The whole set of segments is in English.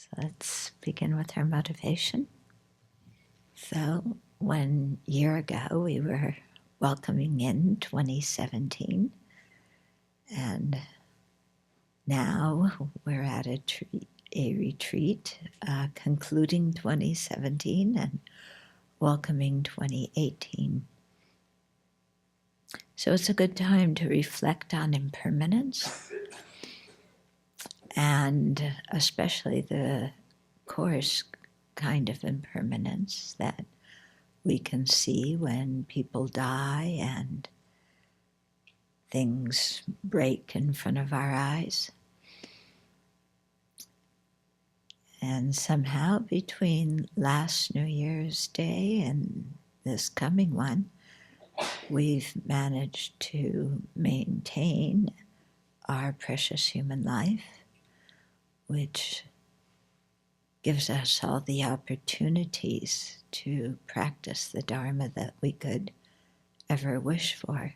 So let's begin with our motivation. So 1 year ago, we were welcoming in 2017, and now we're at a retreat, concluding 2017 and welcoming 2018. So it's a good time to reflect on impermanence, and especially the coarse kind of impermanence that we can see when people die and things break in front of our eyes. And somehow between last New Year's Day and this coming one, we've managed to maintain our precious human life, which gives us all the opportunities to practice the Dharma that we could ever wish for.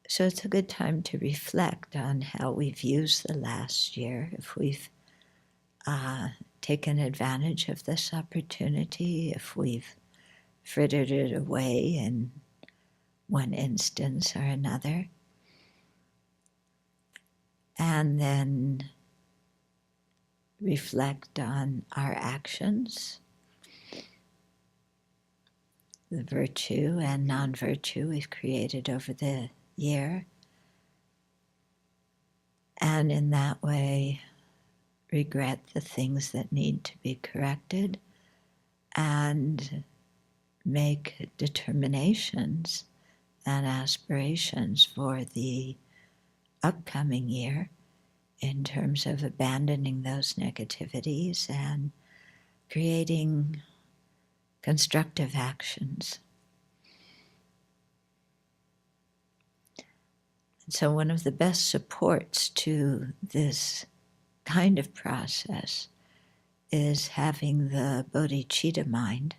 So it's a good time to reflect on how we've used the last year, if we've taken advantage of this opportunity, if we've frittered it away in one instance or another. And then reflect on our actions, the virtue and non-virtue we've created over the year, and in that way regret the things that need to be corrected and make determinations and aspirations for the upcoming year in terms of abandoning those negativities and creating constructive actions. And so one of the best supports to this kind of process is having the bodhicitta mind,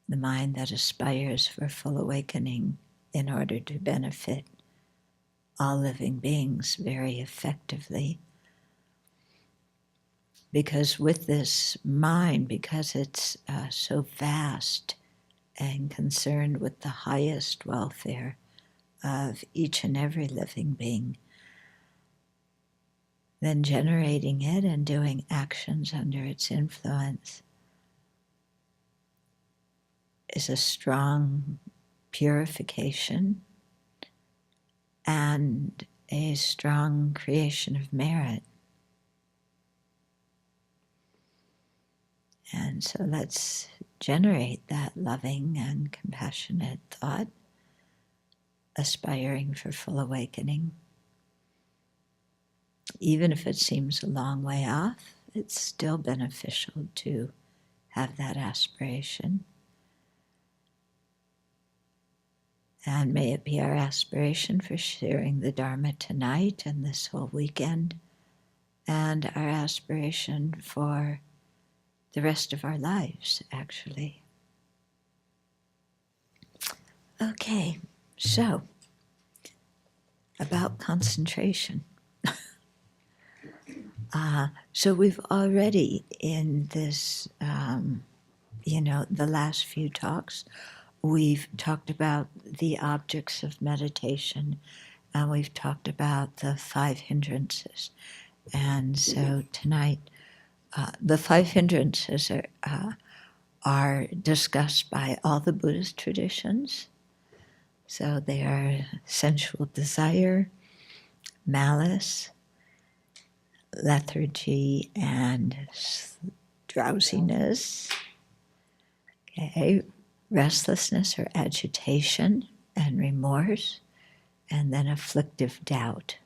the mind that aspires for full awakening in order to benefit all living beings very effectively. Because with this mind, because it's so vast and concerned with the highest welfare of each and every living being, then generating it and doing actions under its influence is a strong purification and a strong creation of merit. And so let's generate that loving and compassionate thought, aspiring for full awakening. Even if it seems a long way off, it's still beneficial to have that aspiration. And may it be our aspiration for sharing the Dharma tonight and this whole weekend, and our aspiration for the rest of our lives, actually. Okay, so about concentration. So we've already in this, the last few talks, we've talked about the objects of meditation, and we've talked about the 5 hindrances. And so tonight, the 5 hindrances are discussed by all the Buddhist traditions. So they are sensual desire, malice, lethargy, and drowsiness. Okay, restlessness or agitation and remorse, and then afflictive doubt.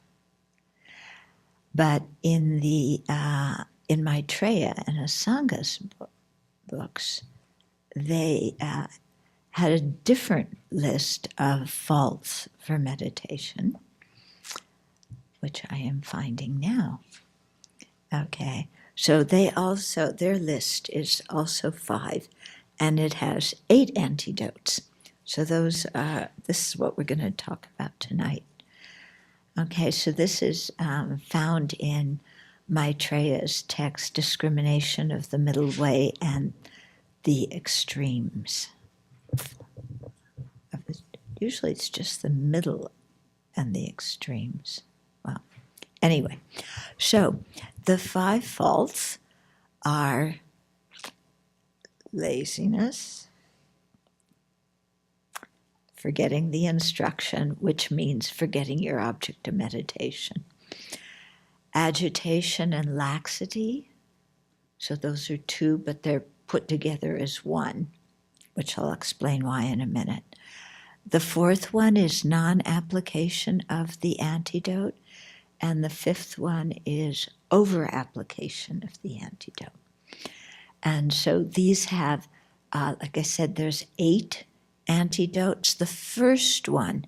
But in the Maitreya and Asanga's books, they had a different list of faults for meditation, which I am finding now. Okay, so their list is also 5, and it has 8 antidotes. So this is what we're going to talk about tonight. Okay, so this is found in Maitreya's text, Discrimination of the Middle Way and the Extremes. Usually it's just the middle and the extremes. Well, anyway, so the 5 faults are laziness, forgetting the instruction, which means forgetting your object of meditation. Agitation and laxity, so those are 2, but they're put together as 1, which I'll explain why in a minute. The 4th one is non-application of the antidote, and the 5th one is over-application of the antidote. And so these have, like I said, there's 8 antidotes. The first one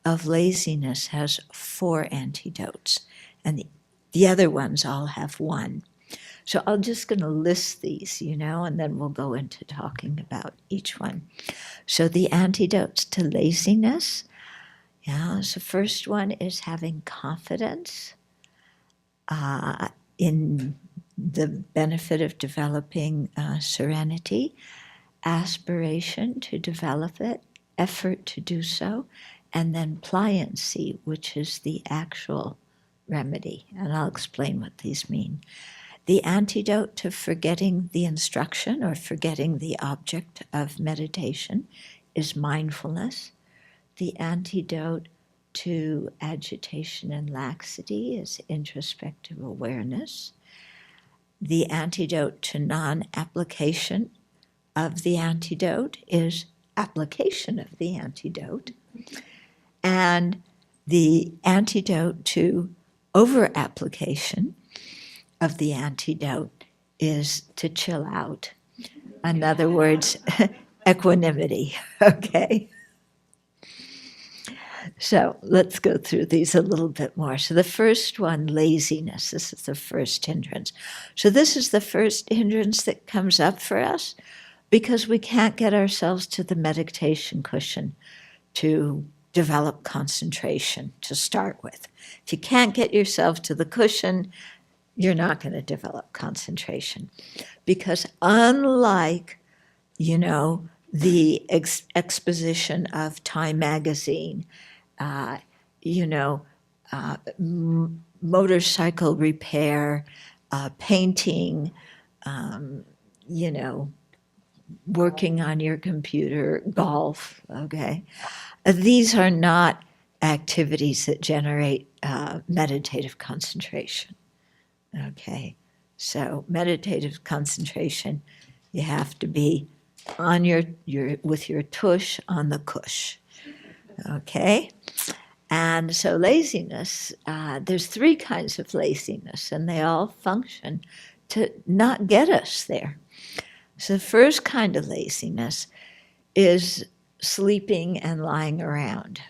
of laziness has 4 antidotes, and the other ones all have 1. So I'm just going to list these, and then we'll go into talking about each one. So the antidotes to laziness, so first one is having confidence in the benefit of developing serenity, aspiration to develop it, effort to do so, and then pliancy, which is the actual remedy. And I'll explain what these mean. The antidote to forgetting the instruction or forgetting the object of meditation is mindfulness. The antidote to agitation and laxity is introspective awareness. The antidote to non-application of the antidote is application of the antidote. And the antidote to over-application of the antidote is to chill out. In other words, equanimity, okay? So let's go through these a little bit more. So the first one, laziness. This is the first hindrance. So this is the first hindrance that comes up for us because we can't get ourselves to the meditation cushion to develop concentration to start with. If you can't get yourself to the cushion, you're not going to develop concentration. Because unlike, the exposition of Time magazine, motorcycle repair, painting, working on your computer, golf, okay? These are not activities that generate meditative concentration, okay? So meditative concentration, you have to be on your with your tush on the cush, okay? And so laziness, there's 3 kinds of laziness, and they all function to not get us there. So the first kind of laziness is sleeping and lying around,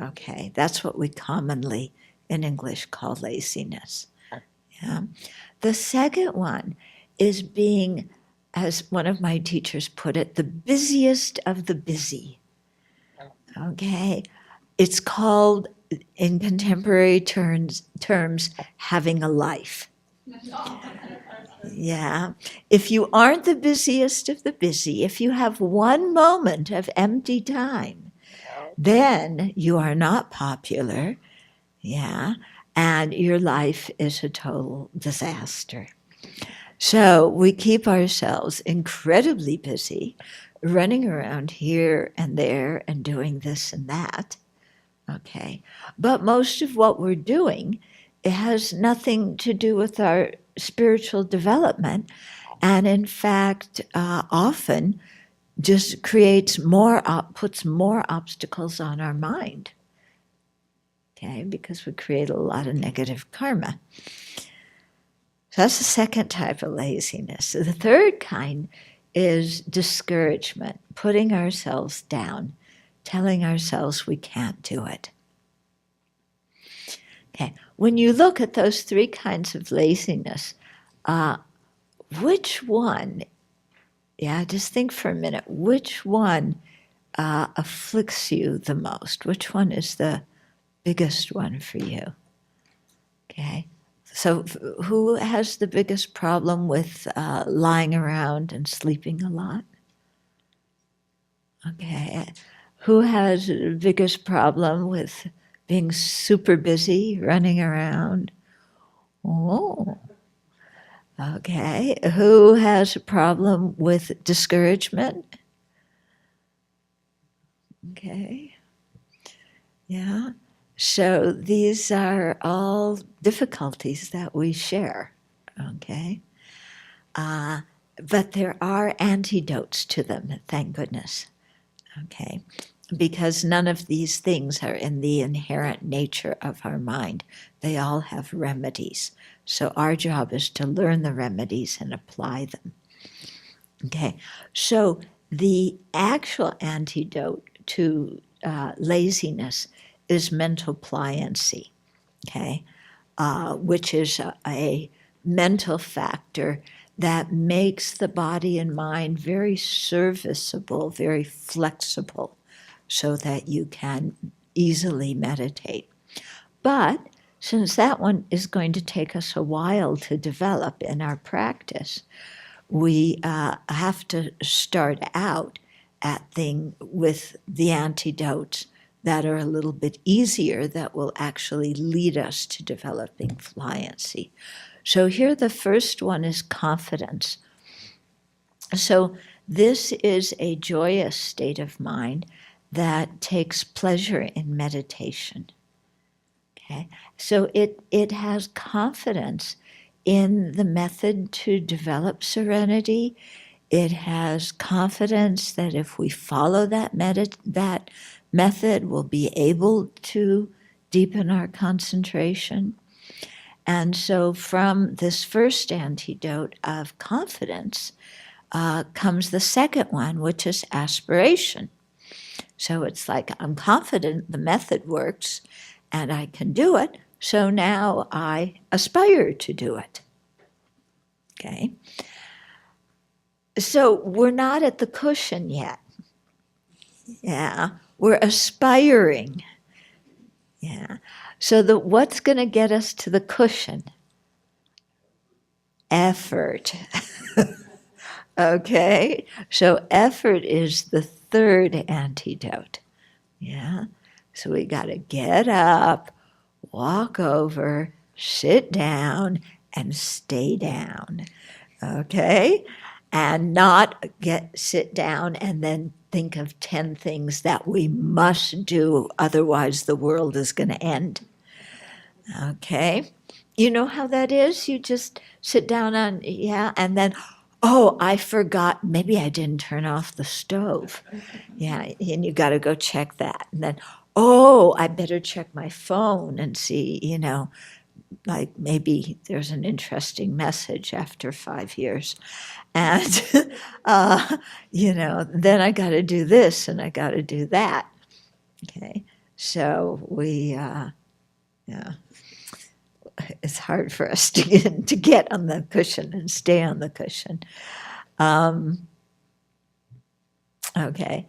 okay? That's what we commonly in English call laziness. Yeah. The second one is being, as one of my teachers put it, the busiest of the busy, okay? It's called, in contemporary terms, having a life. Yeah. If you aren't the busiest of the busy, if you have one moment of empty time, then you are not popular, yeah, and your life is a total disaster. So we keep ourselves incredibly busy, running around here and there and doing this and that, okay? But most of what we're doing, it has nothing to do with our spiritual development, and in fact, often just puts more obstacles on our mind, okay? Because we create a lot of negative karma. So that's the second type of laziness. So the third kind is discouragement, putting ourselves down, telling ourselves we can't do it. Okay, when you look at those 3 kinds of laziness, which one, just think for a minute, which one afflicts you the most? Which one is the biggest one for you? Okay. So who has the biggest problem with lying around and sleeping a lot? Okay. Who has the biggest problem with being super busy, running around? Oh. Okay. Who has a problem with discouragement? Okay. Yeah. So these are all difficulties that we share. Okay. But there are antidotes to them, thank goodness. Okay. Because none of these things are in the inherent nature of our mind. They all have remedies. So our job is to learn the remedies and apply them. Okay. So the actual antidote to laziness is mental pliancy, okay, which is a mental factor that makes the body and mind very serviceable, very flexible, so that you can easily meditate. But since that one is going to take us a while to develop in our practice, we have to start out with the antidotes that are a little bit easier, that will actually lead us to developing pliancy. So here the first one is confidence. So this is a joyous state of mind that takes pleasure in meditation. Okay, so it has confidence in the method to develop serenity. It has confidence that if we follow that method, we'll be able to deepen our concentration. And so from this first antidote of confidence comes the second one, which is aspiration. So it's like, I'm confident the method works and I can do it, so now I aspire to do it. Okay? So we're not at the cushion yet. Yeah, we're aspiring. Yeah. So what's going to get us to the cushion? Effort. Okay? So effort is the third antidote. Yeah? So we got to get up, walk over, sit down, and stay down. Okay? And not sit down and then think of 10 things that we must do, otherwise the world is going to end. Okay? You know how that is? You just sit down and then, oh, I forgot, maybe I didn't turn off the stove. Yeah, and you got to go check that. And then, oh, I better check my phone and see, like maybe there's an interesting message after 5 years. And, then I got to do this and I got to do that. Okay. So it's hard for us to get on the cushion and stay on the cushion. Okay.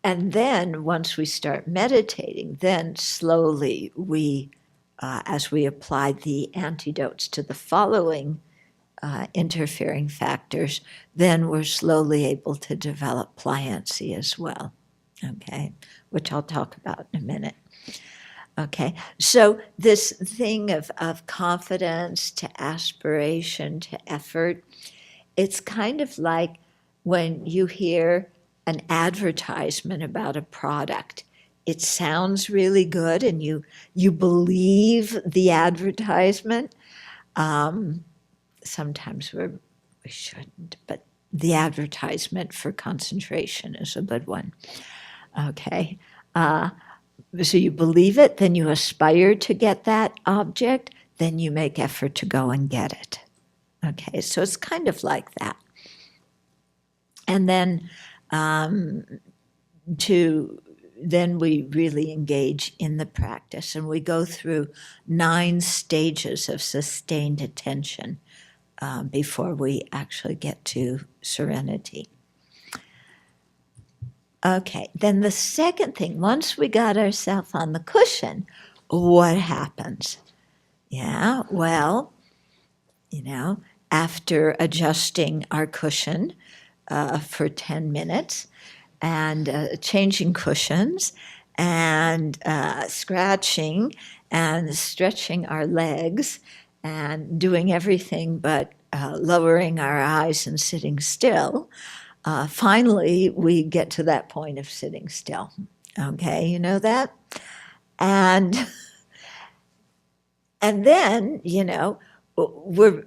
And then once we start meditating, then slowly as we apply the antidotes to the following interfering factors, then we're slowly able to develop pliancy as well, okay, which I'll talk about in a minute. Okay, so this thing of confidence to aspiration to effort, it's kind of like when you hear an advertisement about a product. It sounds really good and you believe the advertisement. Sometimes we shouldn't, but the advertisement for concentration is a good one. Okay. So you believe it, then you aspire to get that object, then you make effort to go and get it. Okay, so it's kind of like that. And then then we really engage in the practice, and we go through 9 stages of sustained attention before we actually get to serenity. Okay, then the second thing, once we got ourselves on the cushion, what happens? Yeah, well, after adjusting our cushion for 10 minutes and changing cushions and scratching and stretching our legs and doing everything but lowering our eyes and sitting still, finally we get to that point of sitting still. Okay, you know that? And then, we're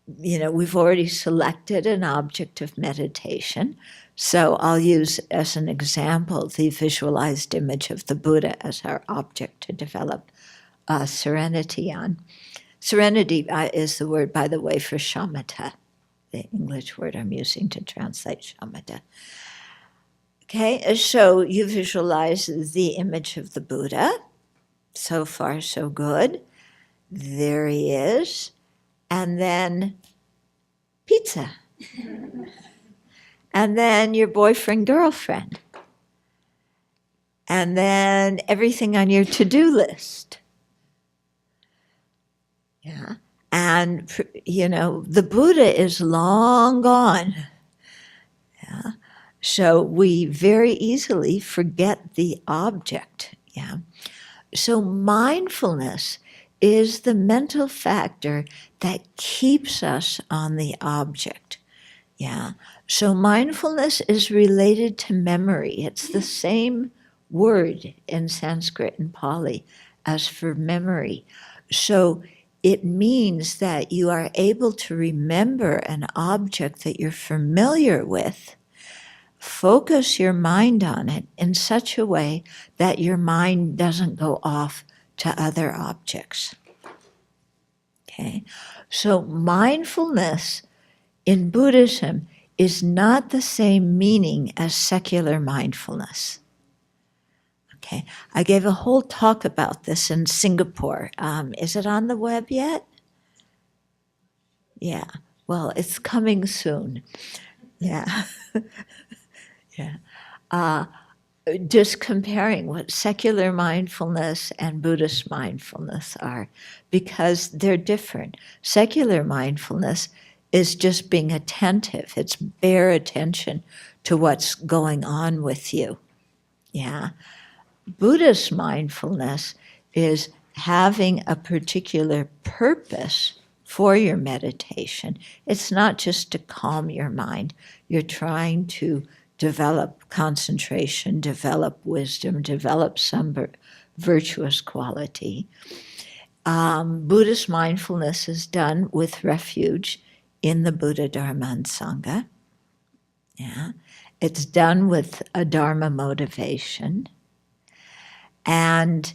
we've already selected an object of meditation. So I'll use as an example the visualized image of the Buddha as our object to develop serenity on. Serenity is the word, by the way, for shamatha, the English word I'm using to translate shamatha. Okay, so you visualize the image of the Buddha. So far, so good. There he is. And then pizza. And then your boyfriend, girlfriend. And then everything on your to-do list. Yeah. And, the Buddha is long gone. Yeah. So we very easily forget the object. Yeah. So mindfulness is the mental factor that keeps us on the object. Yeah. So mindfulness is related to memory. It's the same word in Sanskrit and Pali as for memory. So it means that you are able to remember an object that you're familiar with, focus your mind on it in such a way that your mind doesn't go off to other objects. Okay. So mindfulness in Buddhism is not the same meaning as secular mindfulness. Okay, I gave a whole talk about this in Singapore. Is it on the web yet? Yeah, well, it's coming soon. Yeah. Yeah. Just comparing what secular mindfulness and Buddhist mindfulness are, because they're different. Secular mindfulness is just being attentive. It's bare attention to what's going on with you. Yeah. Buddhist mindfulness is having a particular purpose for your meditation. It's not just to calm your mind. You're trying to develop concentration, develop wisdom, develop some virtuous quality. Buddhist mindfulness is done with refuge in the Buddha, Dharma, and Sangha. Yeah. It's done with a Dharma motivation. And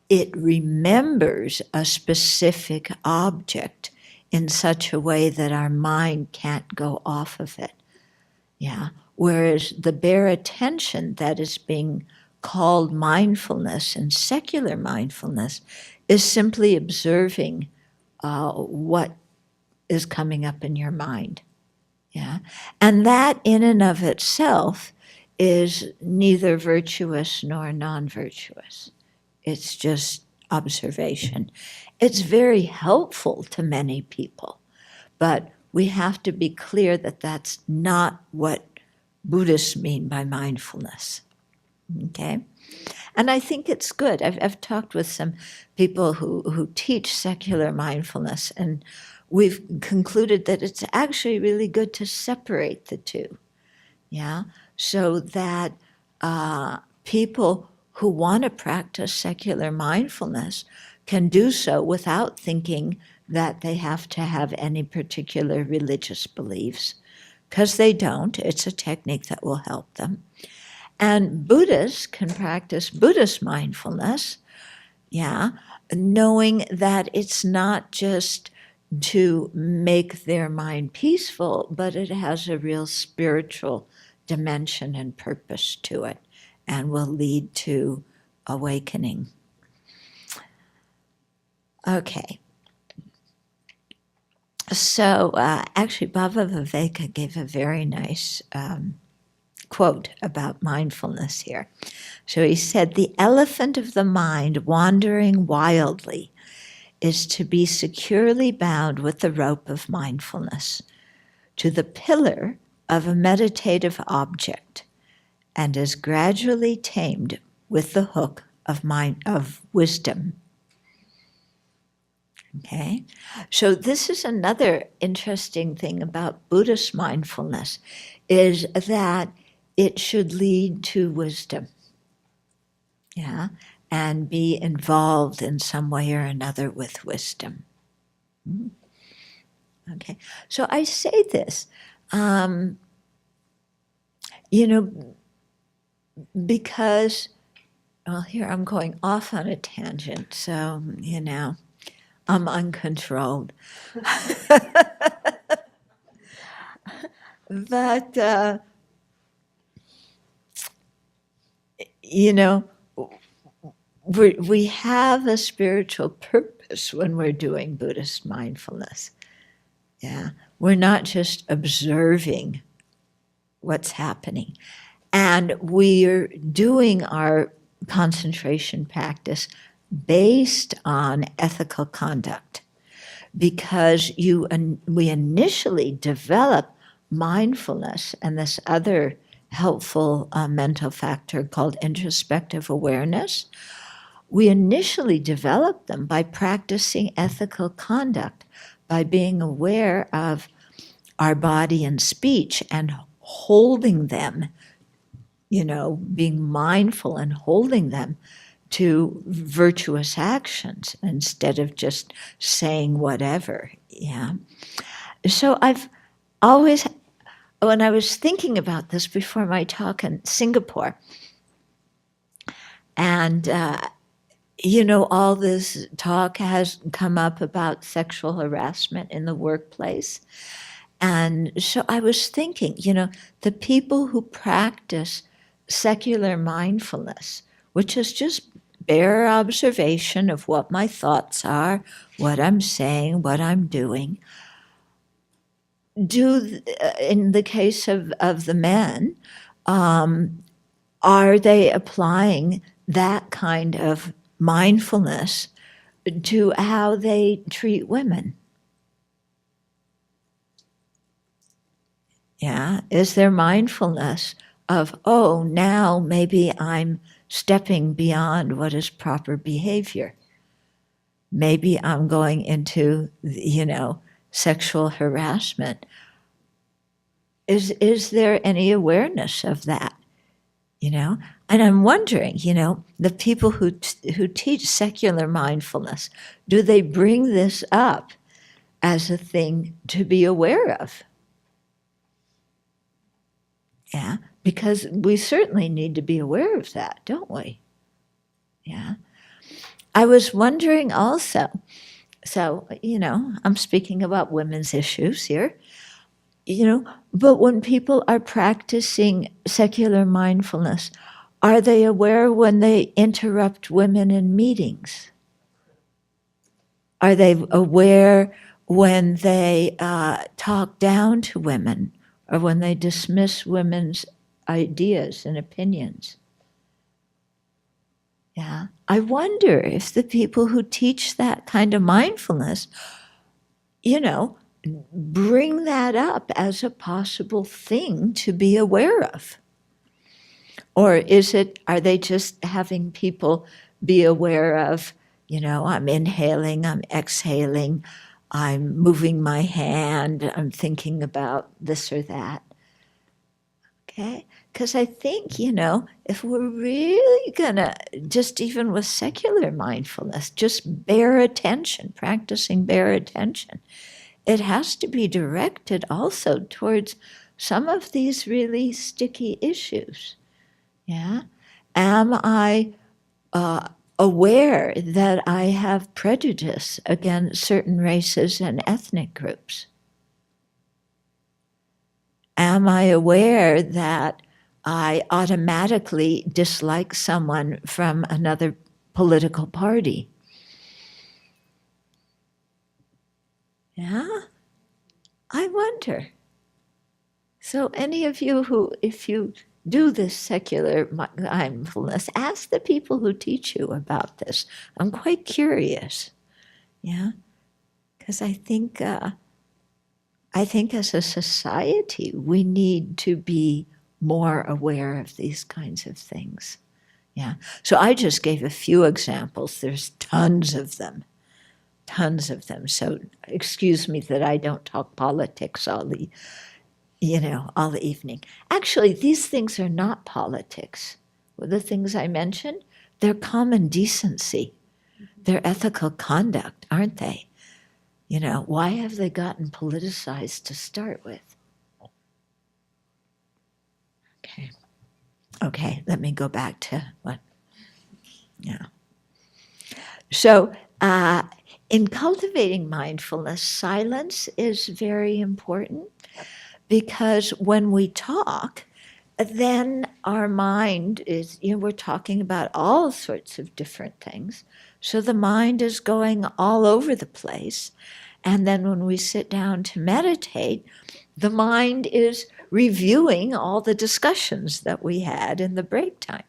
it remembers a specific object in such a way that our mind can't go off of it. Yeah. Whereas the bare attention that is being called mindfulness and secular mindfulness is simply observing what is coming up in your mind. Yeah. And that in and of itself is neither virtuous nor non-virtuous. It's just observation. It's very helpful to many people, but we have to be clear that that's not what Buddhists mean by mindfulness. Okay? And I think it's good. I've talked with some people who teach secular mindfulness, and we've concluded that it's actually really good to separate the two. Yeah? So that people who want to practice secular mindfulness can do so without thinking that they have to have any particular religious beliefs, because they don't. It's a technique that will help them. And Buddhists can practice Buddhist mindfulness, yeah, knowing that it's not just to make their mind peaceful, but it has a real spiritual dimension and purpose to it, and will lead to awakening. Okay. So actually, Baba Viveka gave a very nice quote about mindfulness here. So he said, "The elephant of the mind wandering wildly is to be securely bound with the rope of mindfulness to the pillar of a meditative object, and is gradually tamed with the hook of wisdom." Okay, so this is another interesting thing about Buddhist mindfulness, is that it should lead to wisdom, yeah, and be involved in some way or another with wisdom. Okay, so I say this, because, well, here I'm going off on a tangent, so, I'm uncontrolled. But, we have a spiritual purpose when we're doing Buddhist mindfulness. Yeah, we're not just observing what's happening. And we're doing our concentration practice based on ethical conduct, because we initially develop mindfulness and this other helpful mental factor called introspective awareness. We initially develop them by practicing ethical conduct, by being aware of our body and speech and holding them, being mindful and holding them to virtuous actions instead of just saying whatever. Yeah. So I've always, when I was thinking about this before my talk in Singapore, and all this talk has come up about sexual harassment in the workplace. And so I was thinking, the people who practice secular mindfulness, which is just bare observation of what my thoughts are, what I'm saying, what I'm doing, in the case of the men, are they applying that kind of mindfulness to how they treat women? Yeah, is there mindfulness of, oh, now maybe I'm stepping beyond what is proper behavior? Maybe I'm going into, sexual harassment. Is there any awareness of that? And I'm wondering, the people who teach secular mindfulness, do they bring this up as a thing to be aware of? Yeah, because we certainly need to be aware of that, don't we? Yeah. I was wondering also, so, I'm speaking about women's issues here, but when people are practicing secular mindfulness, are they aware when they interrupt women in meetings? Are they aware when they talk down to women, or when they dismiss women's ideas and opinions? Yeah, I wonder if the people who teach that kind of mindfulness, bring that up as a possible thing to be aware of. Or are they just having people be aware of, I'm inhaling, I'm exhaling, I'm moving my hand, I'm thinking about this or that. Okay? Because I think, if we're really gonna, just even with secular mindfulness, just bare attention, practicing bare attention, it has to be directed also towards some of these really sticky issues. Yeah? Am I aware that I have prejudice against certain races and ethnic groups? Am I aware that I automatically dislike someone from another political party? Yeah? I wonder. So any of you who, if you do this secular mindfulness. Ask the people who teach you about this. I'm quite curious, yeah, because I think as a society we need to be more aware of these kinds of things. Yeah. So I just gave a few examples. There's tons of them. So excuse me that I don't talk politics all the evening. Actually, these things are not politics. Well, the things I mentioned, they're common decency. They're ethical conduct, aren't they? Why have they gotten politicized to start with? Okay, let me go back to what? Yeah. So, in cultivating mindfulness, silence is very important because when we talk, then our mind is, we're talking about all sorts of different things. So the mind is going all over the place. And then when we sit down to meditate, the mind is reviewing all the discussions that we had in the break time.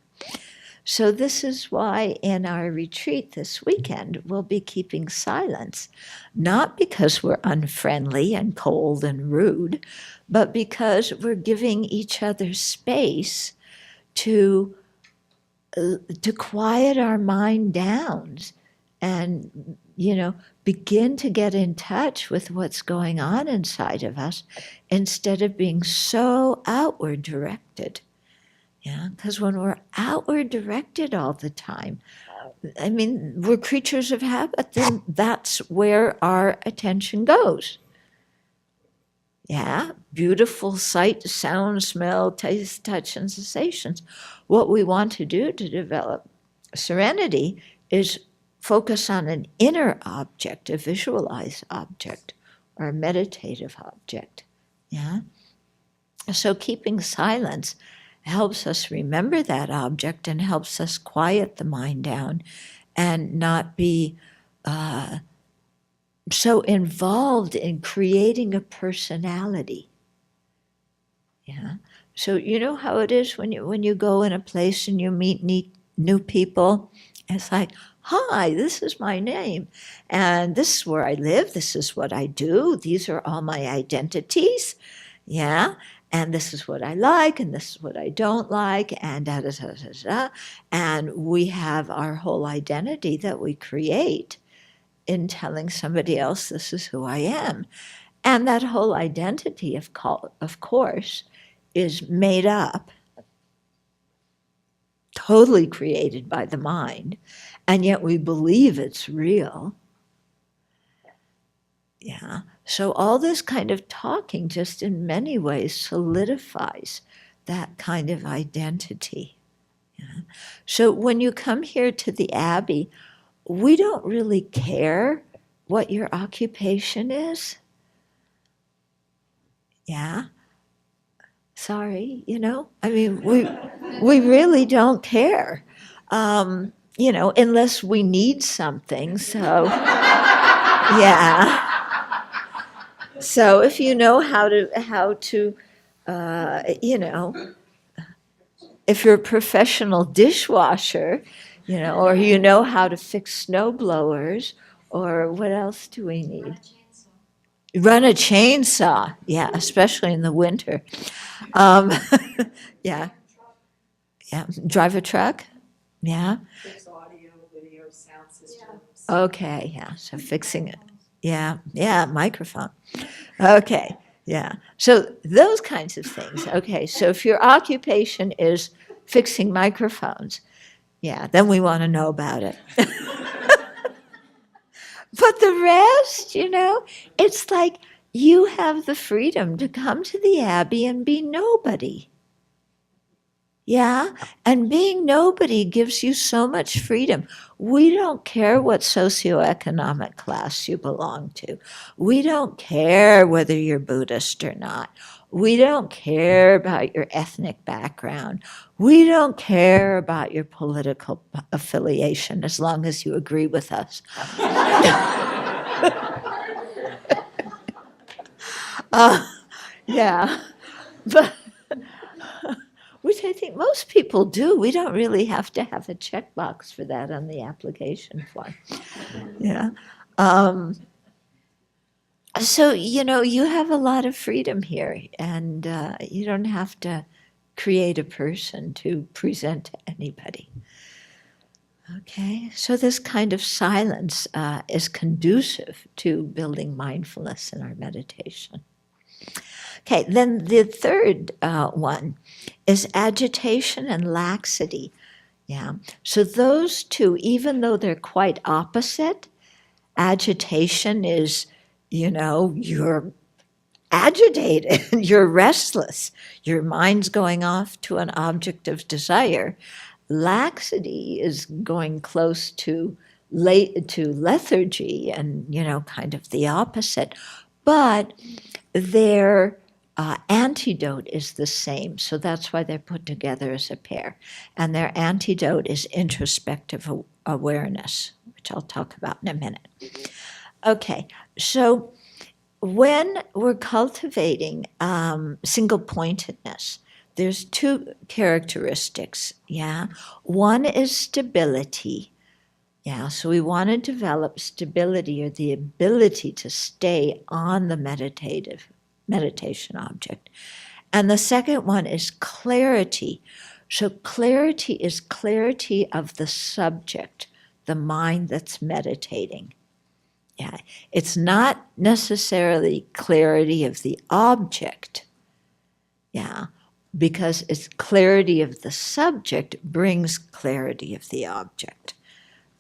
So this is why in our retreat this weekend, we'll be keeping silence, not because we're unfriendly and cold and rude, but because we're giving each other space to quiet our mind down and, begin to get in touch with what's going on inside of us instead of being so outward directed. Yeah, because when we're outward directed all the time, we're creatures of habit, then that's where our attention goes. Yeah, beautiful sight, sound, smell, taste, touch, and sensations. What we want to do to develop serenity is focus on an inner object, a visualized object, or a meditative object. Yeah. So keeping silence helps us remember that object and helps us quiet the mind down and not be so involved in creating a personality. Yeah. So you know how it is when you go in a place and you meet new people? It's like, hi, this is my name, and this is where I live, this is what I do, these are all my identities. Yeah. And this is what I like, and this is what I don't like, and da da da da da. And we have our whole identity that we create in telling somebody else this is who I am. And that whole identity, of course, is made up, totally created by the mind, and yet we believe it's real. Yeah. So all this kind of talking just in many ways solidifies that kind of identity. Yeah. So when you come here to the Abbey, we don't really care what your occupation is. Yeah. Sorry, we really don't care, unless we need something. So, yeah. So if you know how to, if you're a professional dishwasher, or you know how to fix snow blowers, or what else do we need? Run a chainsaw, yeah, especially in the winter. Yeah. Drive a truck, yeah. Fix audio, video, sound systems. Okay, yeah. So fixing it, yeah, microphone. Okay, yeah. So those kinds of things. Okay, so if your occupation is fixing microphones, yeah, then we want to know about it. But the rest, it's like you have the freedom to come to the Abbey and be nobody. Yeah, and being nobody gives you so much freedom. We don't care what socioeconomic class you belong to. We don't care whether you're Buddhist or not. We don't care about your ethnic background. We don't care about your political affiliation as long as you agree with us. Yeah, but which I think most people do. We don't really have to have a checkbox for that on the application form. Yeah. So, you have a lot of freedom here, and you don't have to create a person to present to anybody. Okay, so this kind of silence is conducive to building mindfulness in our meditation. Okay, then the third one is agitation and laxity. Yeah, so those two, even though they're quite opposite, agitation is, you're agitated, you're restless, your mind's going off to an object of desire. Laxity is going close to lethargy and, kind of the opposite. But their antidote is the same. So that's why they're put together as a pair. And their antidote is introspective awareness, which I'll talk about in a minute. Okay, so when we're cultivating single-pointedness, there's two characteristics, yeah? One is stability, yeah? So we want to develop stability, or the ability to stay on the meditation object. And the second one is clarity. So clarity is clarity of the subject, the mind that's meditating. Yeah, it's not necessarily clarity of the object, yeah, because it's clarity of the subject brings clarity of the object.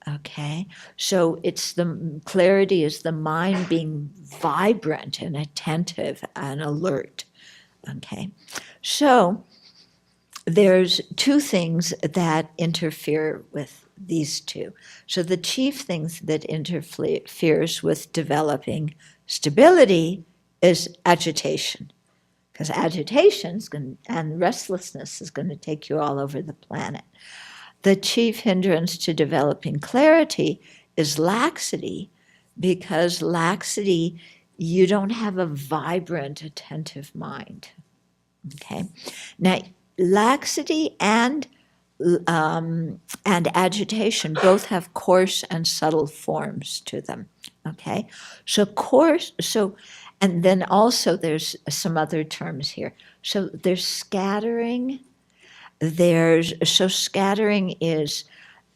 Okay, so it's the clarity is the mind being vibrant and attentive and alert. Okay, so there's two things that interfere with these two. So the chief things that interferes with developing stability is agitation, because agitation and restlessness is going to take you all over the planet. The chief hindrance to developing clarity is laxity, because laxity, you don't have a vibrant, attentive mind. Okay, now laxity and agitation both have coarse and subtle forms to them. Okay, so coarse. So, and then also there's some other terms here. So there's scattering. Scattering is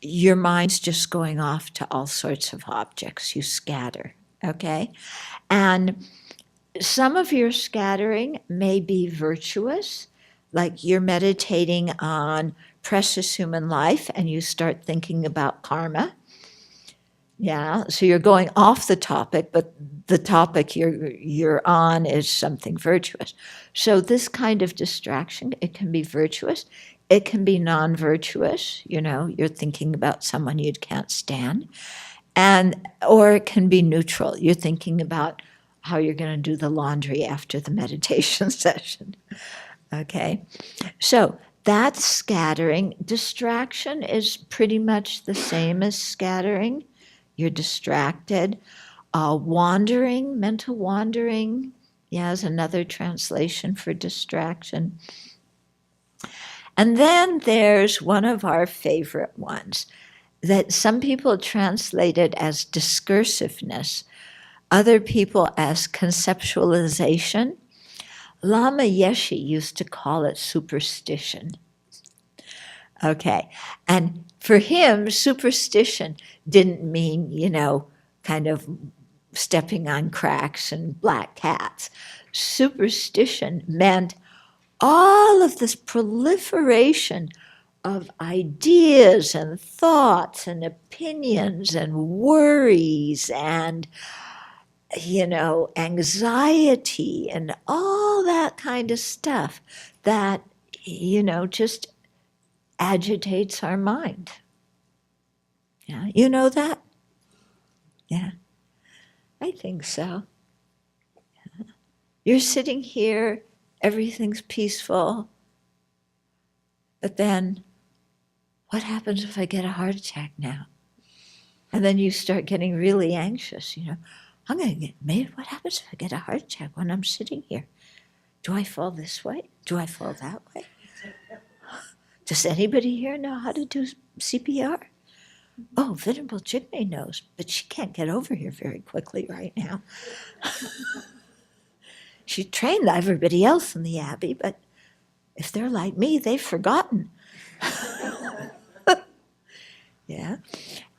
your mind's just going off to all sorts of objects. You scatter. Okay, and some of your scattering may be virtuous, like you're meditating on precious human life and you start thinking about karma. Yeah, so you're going off the topic, but the topic you're on is something virtuous. So this kind of distraction, it can be virtuous, it can be non-virtuous. You're thinking about someone you can't stand, or it can be neutral. You're thinking about how you're going to do the laundry after the meditation session. Okay, so that's scattering. Distraction is pretty much the same as scattering. You're distracted. Wandering, mental wandering, yeah, is another translation for distraction. And then there's one of our favorite ones that some people translate it as discursiveness, other people as conceptualization. Lama Yeshe used to call it superstition. Okay, and for him, superstition didn't mean, kind of stepping on cracks and black cats. Superstition meant all of this proliferation of ideas and thoughts and opinions and worries and anxiety and all that kind of stuff that, just agitates our mind. Yeah, you know that? Yeah, I think so. Yeah. You're sitting here, everything's peaceful, but then what happens if I get a heart attack now? And then you start getting really anxious, I'm going to get made. What happens if I get a heart attack when I'm sitting here? Do I fall this way? Do I fall that way? Does anybody here know how to do CPR? Oh, Venerable Jigme knows, but she can't get over here very quickly right now. She trained everybody else in the Abbey, but if they're like me, they've forgotten. Yeah.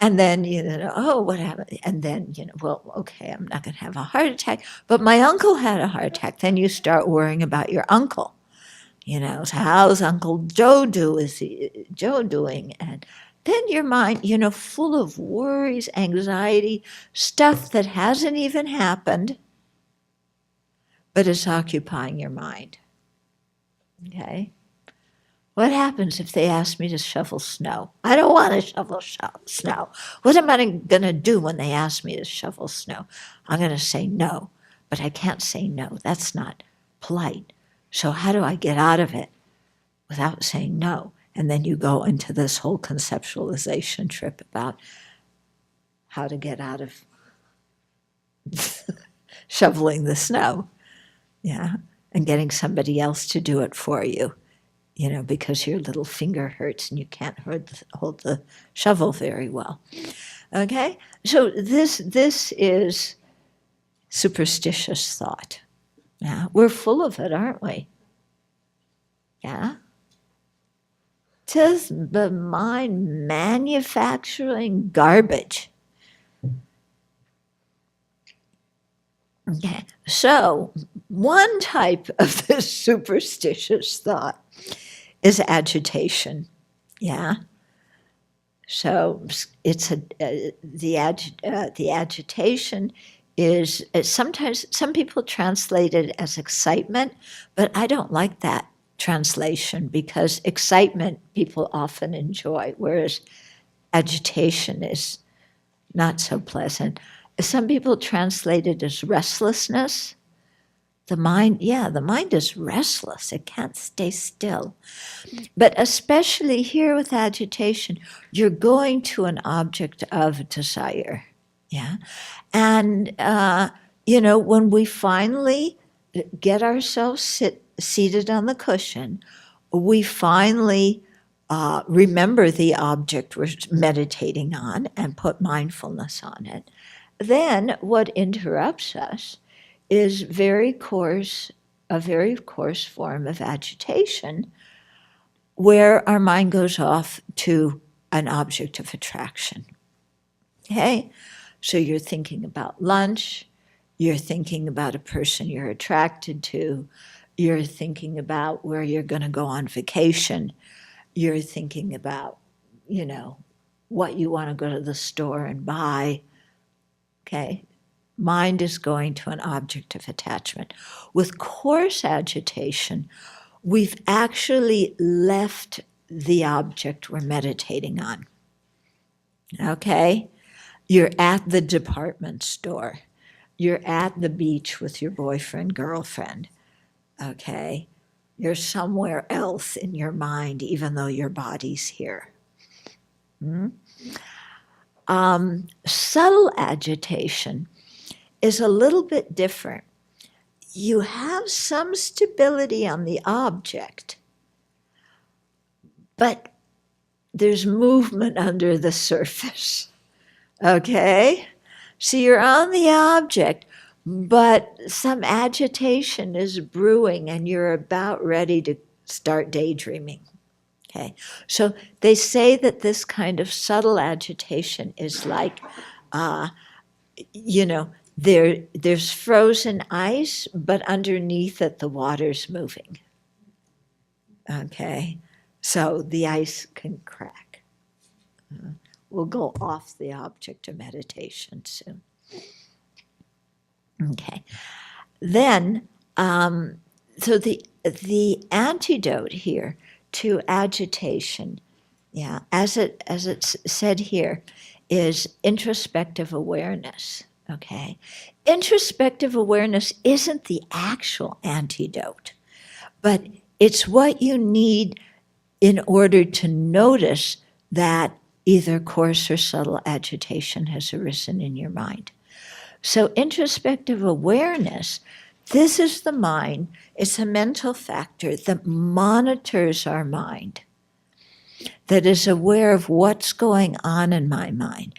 And then, oh, what happened? And then, well, okay, I'm not going to have a heart attack, but my uncle had a heart attack. Then you start worrying about your uncle. So how's Uncle Joe Joe doing? And then your mind, full of worries, anxiety, stuff that hasn't even happened, but it's occupying your mind. Okay? What happens if they ask me to shovel snow? I don't want to shovel snow. What am I going to do when they ask me to shovel snow? I'm going to say no, but I can't say no. That's not polite. So how do I get out of it without saying no? And then you go into this whole conceptualization trip about how to get out of shoveling the snow, yeah, and getting somebody else to do it for you. Because your little finger hurts and you can't hold the shovel very well. Okay? So this is superstitious thought. Yeah? We're full of it, aren't we? Yeah? Just the mind manufacturing garbage. Okay. So one type of this superstitious thought is agitation, yeah. So it's the agitation is sometimes some people translate it as excitement, but I don't like that translation because excitement people often enjoy, whereas agitation is not so pleasant. Some people translate it as restlessness. The mind is restless. It can't stay still. But especially here with agitation, you're going to an object of desire. Yeah. And, when we finally get ourselves seated on the cushion, we finally remember the object we're meditating on and put mindfulness on it. Then what interrupts us is a very coarse form of agitation where our mind goes off to an object of attraction. Okay? So you're thinking about lunch, you're thinking about a person you're attracted to, you're thinking about where you're going to go on vacation, you're thinking about, what you want to go to the store and buy. Okay? Mind is going to an object of attachment. With coarse agitation, we've actually left the object we're meditating on. Okay? You're at the department store. You're at the beach with your boyfriend, girlfriend. Okay? You're somewhere else in your mind, even though your body's here. Subtle agitation is a little bit different. You have some stability on the object, but there's movement under the surface, okay? So you're on the object, but some agitation is brewing and you're about ready to start daydreaming, okay? So they say that this kind of subtle agitation is like, there's frozen ice, but underneath it, the water's moving. Okay, so the ice can crack. We'll go off the object of meditation soon. Okay, then, so the antidote here to agitation, yeah, as it's said here, is introspective awareness. Okay, introspective awareness isn't the actual antidote, but it's what you need in order to notice that either coarse or subtle agitation has arisen in your mind. So introspective awareness, this is the mind, it's a mental factor that monitors our mind. that is aware of what's going on in my mind.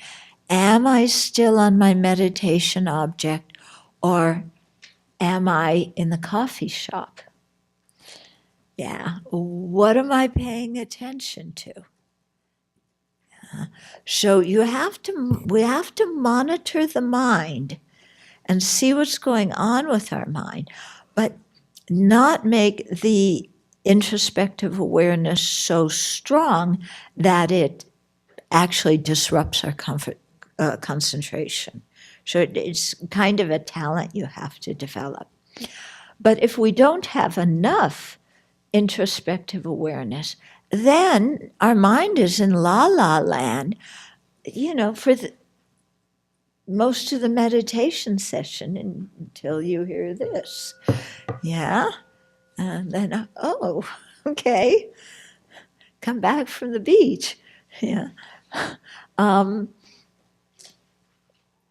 Am I still on my meditation object, or am I in the coffee shop? Yeah, what am I paying attention to? So we have to monitor the mind and see what's going on with our mind, but not make the introspective awareness so strong that it actually disrupts our concentration. So it's kind of a talent you have to develop. But if we don't have enough introspective awareness, then our mind is in la-la land, for most of the meditation session until you hear this. Yeah? And then, oh, okay. Come back from the beach. Yeah.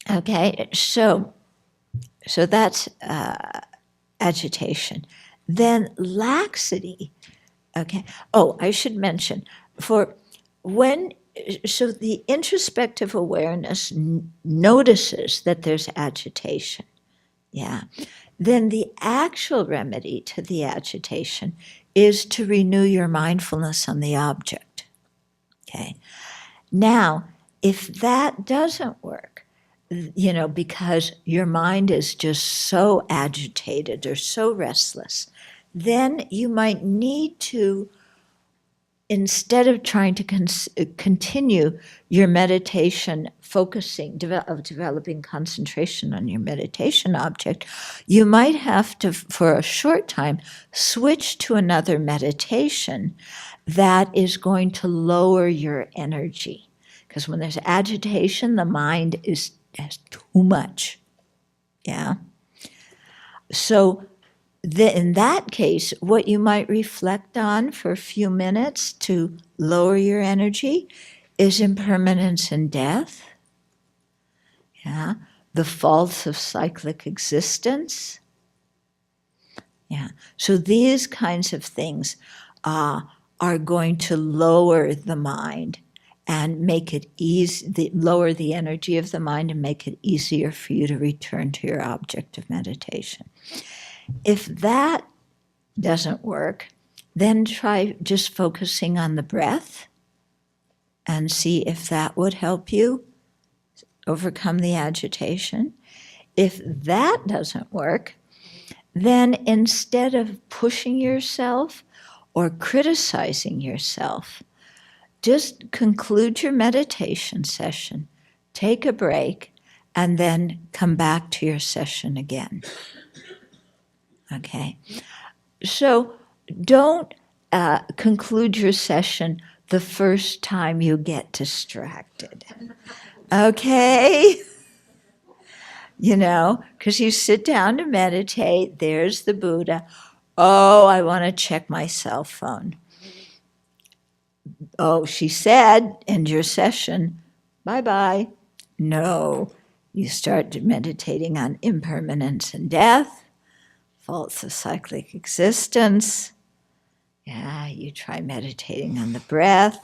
Okay, so that's agitation. Then laxity. Okay. Oh, I should mention, so the introspective awareness notices that there's agitation. Yeah. Then the actual remedy to the agitation is to renew your mindfulness on the object. Okay. Now, if that doesn't work, because your mind is just so agitated or so restless, then you might need to, instead of trying to continue your meditation, developing concentration on your meditation object, you might have to, for a short time, switch to another meditation that is going to lower your energy. Because when there's agitation, the mind has too much. Yeah. So in that case, what you might reflect on for a few minutes to lower your energy is impermanence and death. Yeah. The faults of cyclic existence. Yeah. So these kinds of things are going to lower the mind and make it easy, lower the energy of the mind and make it easier for you to return to your object of meditation. If that doesn't work, then try just focusing on the breath and see if that would help you overcome the agitation. If that doesn't work, then instead of pushing yourself or criticizing yourself, just conclude your meditation session, take a break, and then come back to your session again. Okay? So don't conclude your session the first time you get distracted. Okay? Because you sit down to meditate, there's the Buddha. Oh, I want to check my cell phone. Oh, she said, end your session. Bye-bye. No, you start meditating on impermanence and death, faults of cyclic existence. Yeah, you try meditating on the breath.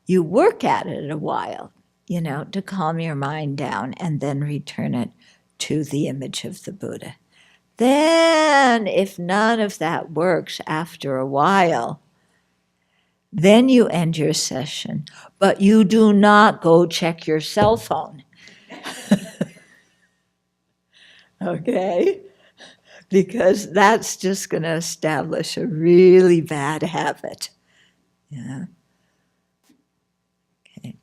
You work at it a while, to calm your mind down and then return it to the image of the Buddha. Then, if none of that works after a while, then you end your session, but you do not go check your cell phone. Okay? Because that's just going to establish a really bad habit. Yeah. Okay.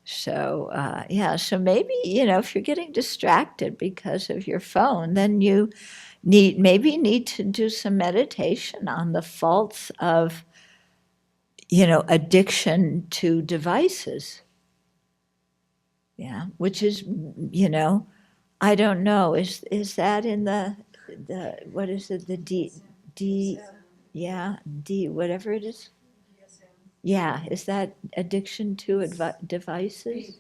So, so maybe, if you're getting distracted because of your phone, then you need to do some meditation on the faults of addiction to devices. Yeah, which is, I don't know, is that in the what is it, the D, yeah, D, whatever it is? Yeah, is that addiction to devices?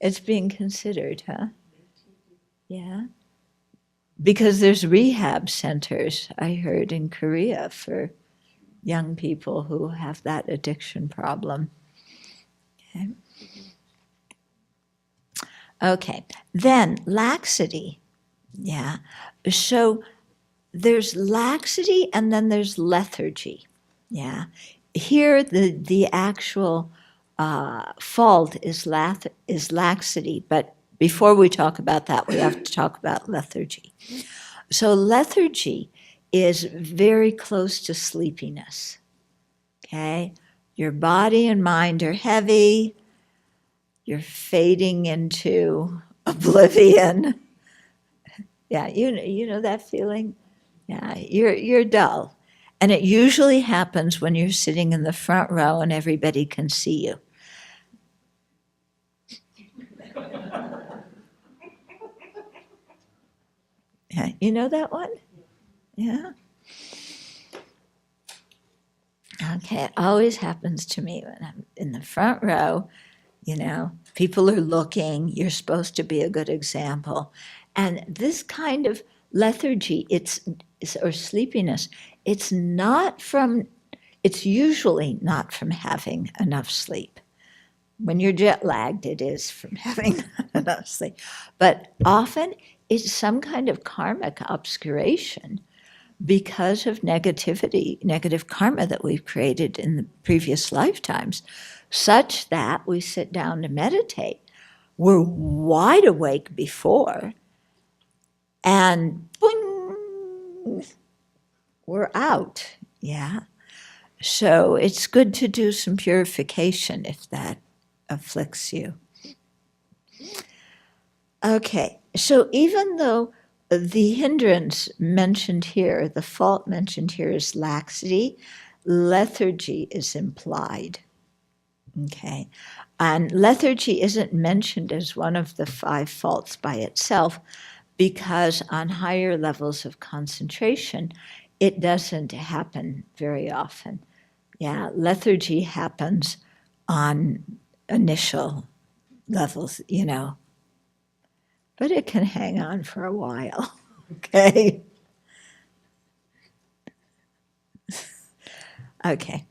It's being considered, huh? Yeah. Because there's rehab centers, I heard, in Korea for young people who have that addiction problem. Okay. Okay, then laxity. Yeah, so there's laxity and then there's lethargy. Yeah, here the actual fault is laxity, but before we talk about that, we have to talk about lethargy. So lethargy is very close to sleepiness. Okay, your body and mind are heavy. You're fading into oblivion. Yeah, you know that feeling? Yeah, you're dull. And it usually happens when you're sitting in the front row and everybody can see you. Yeah, you know that one? Yeah? Okay, it always happens to me when I'm in the front row. You know, people are looking, you're supposed to be a good example. And this kind of lethargy, or sleepiness, it's usually not from having enough sleep. When you're jet lagged, it is from having enough sleep. But often it's some kind of karmic obscuration because of negative karma that we've created in the previous lifetimes, such that we sit down to meditate. We're wide awake before, and boing, we're out. Yeah. So it's good to do some purification if that afflicts you. Okay, so even though the hindrance mentioned here, the fault mentioned here is laxity, lethargy is implied. Okay, and lethargy isn't mentioned as one of the 5 faults by itself because on higher levels of concentration, it doesn't happen very often. Yeah, lethargy happens on initial levels, you know, but it can hang on for a while, okay? Okay.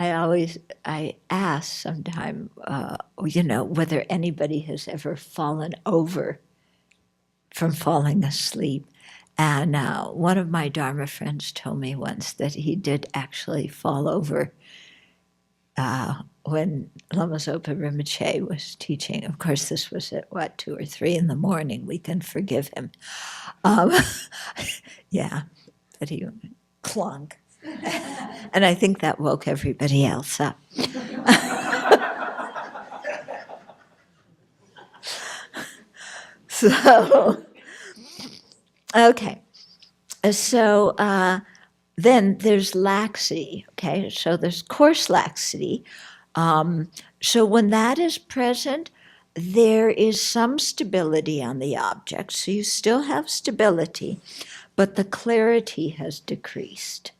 I ask sometime, you know, whether anybody has ever fallen over from falling asleep. And one of my Dharma friends told me once that he did actually fall over when Lama Zopa Rinpoche was teaching. Of course, this was at 2 or 3 in the morning. We can forgive him. Yeah, but he clunk. And I think that woke everybody else up. So, okay. So then there's laxity, okay? So there's coarse laxity. So when that is present, there is some stability on the object. So you still have stability, but the clarity has decreased.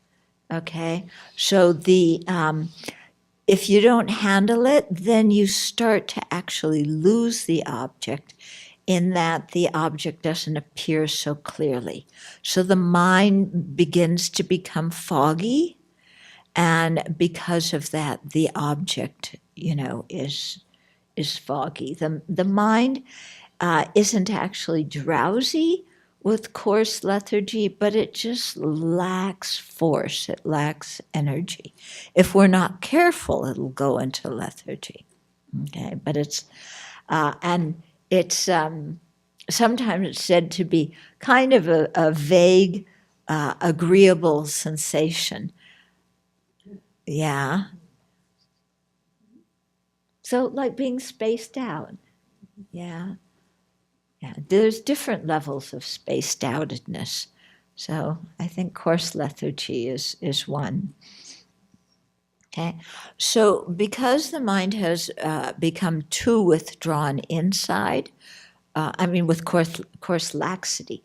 Okay, so if you don't handle it, then you start to actually lose the object in that the object doesn't appear so clearly. So the mind begins to become foggy, and because of that, the object, you know, is foggy. The mind isn't actually drowsy with coarse lethargy, but it just lacks force, it lacks energy. If we're not careful, it'll go into lethargy. Okay, but it's sometimes it's said to be kind of a vague, agreeable sensation. Yeah. So like being spaced out. Yeah. Yeah, there's different levels of spaced outedness. So I think coarse lethargy is one. Okay, so because the mind has become too withdrawn inside, with coarse laxity,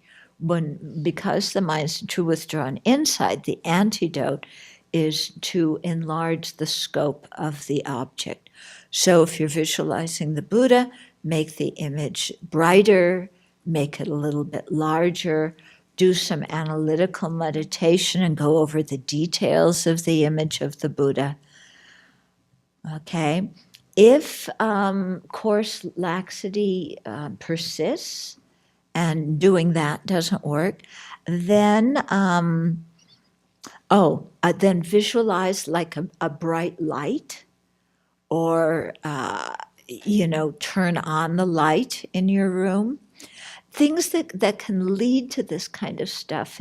because the mind's too withdrawn inside, the antidote is to enlarge the scope of the object. So if you're visualizing the Buddha, make the image brighter, make it a little bit larger, do some analytical meditation and go over the details of the image of the Buddha. Okay. If coarse laxity persists and doing that doesn't work, then then visualize like a bright light, or turn on the light in your room. Things that can lead to this kind of stuff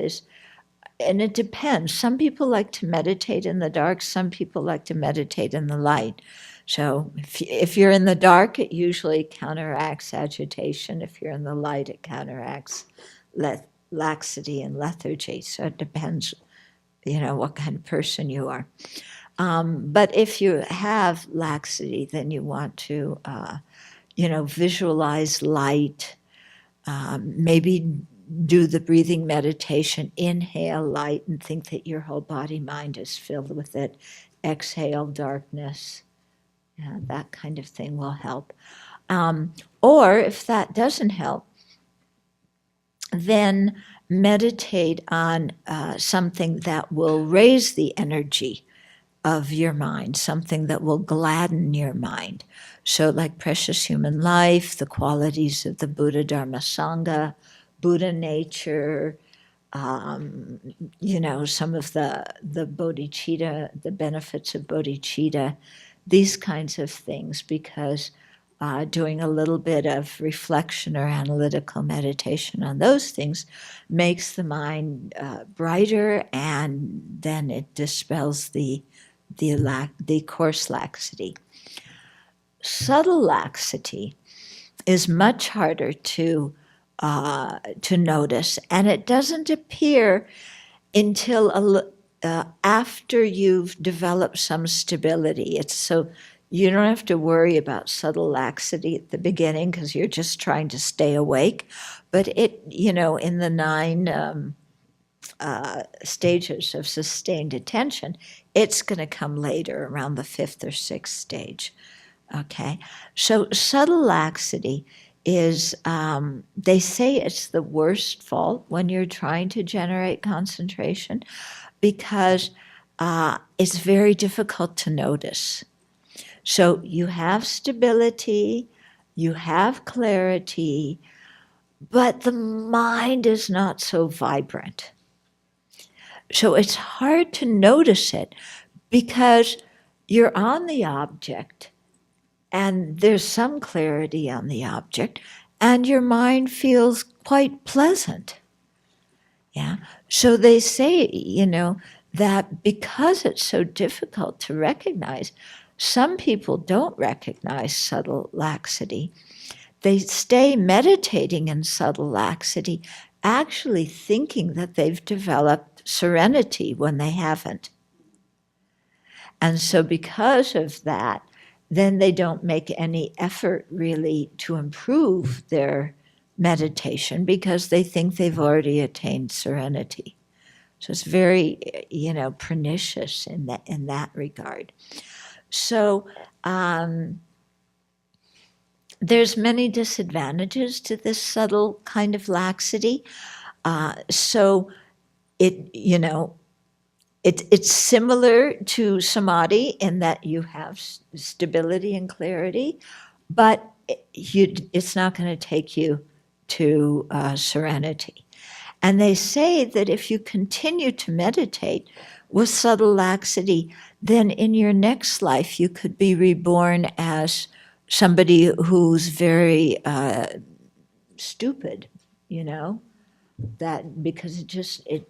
and it depends. Some people like to meditate in the dark. Some people like to meditate in the light. So if you're in the dark, it usually counteracts agitation. If you're in the light, it counteracts laxity and lethargy. So it depends, what kind of person you are. But if you have laxity, then you want to, visualize light. Maybe do the breathing meditation, inhale light and think that your whole body mind is filled with it. Exhale darkness. Yeah, that kind of thing will help. Or if that doesn't help, then meditate on something that will raise the energy of your mind, something that will gladden your mind. So like precious human life, the qualities of the Buddha, Dharma, Sangha, Buddha nature, some of the bodhicitta, the benefits of bodhicitta, these kinds of things, because doing a little bit of reflection or analytical meditation on those things makes the mind brighter, and then it dispels the coarse laxity. Subtle laxity is much harder to notice, and it doesn't appear until after you've developed some stability. It's so you don't have to worry about subtle laxity at the beginning because you're just trying to stay awake. But in the 9 stages of sustained attention, it's going to come later, around the 5th or 6th stage. Okay, so subtle laxity is, they say it's the worst fault when you're trying to generate concentration, because it's very difficult to notice. So you have stability, you have clarity, but the mind is not so vibrant. So it's hard to notice it because you're on the object and there's some clarity on the object and your mind feels quite pleasant. Yeah. So they say, that because it's so difficult to recognize, some people don't recognize subtle laxity. They stay meditating in subtle laxity, actually thinking that they've developed serenity when they haven't. And so because of that, then they don't make any effort really to improve their meditation because they think they've already attained serenity. So it's very, pernicious in that regard. So there's many disadvantages to this subtle kind of laxity. So it's similar to samadhi in that you have stability and clarity, but it's not going to take you to serenity. And they say that if you continue to meditate with subtle laxity, then in your next life you could be reborn as somebody who's very stupid, that because it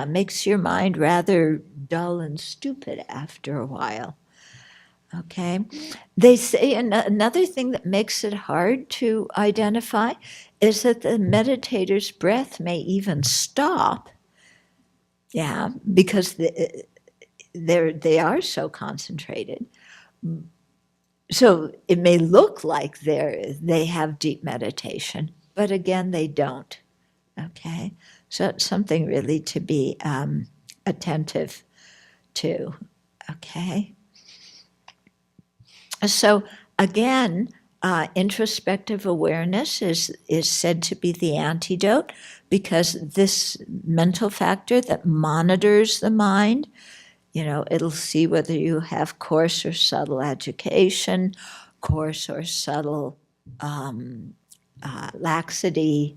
makes your mind rather dull and stupid after a while. Okay. They say another thing that makes it hard to identify is that the meditator's breath may even stop. Yeah, because they are so concentrated. So it may look like they have deep meditation, but again, they don't. Okay. So it's something really to be attentive to. Okay. So again, introspective awareness is said to be the antidote, because this mental factor that monitors the mind, it'll see whether you have coarse or subtle agitation, coarse or subtle laxity,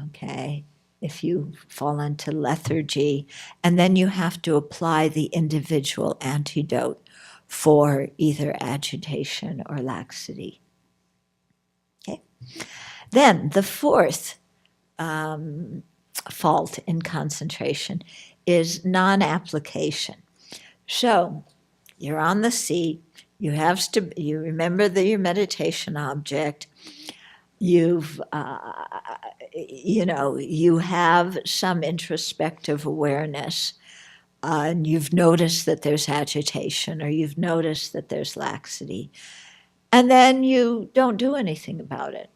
okay, if you fall into lethargy, and then you have to apply the individual antidote for either agitation or laxity. Okay. Then the fourth fault in concentration is non-application. So you're on the seat, you remember your meditation object, you have some introspective awareness, and you've noticed that there's agitation or you've noticed that there's laxity, and then you don't do anything about it.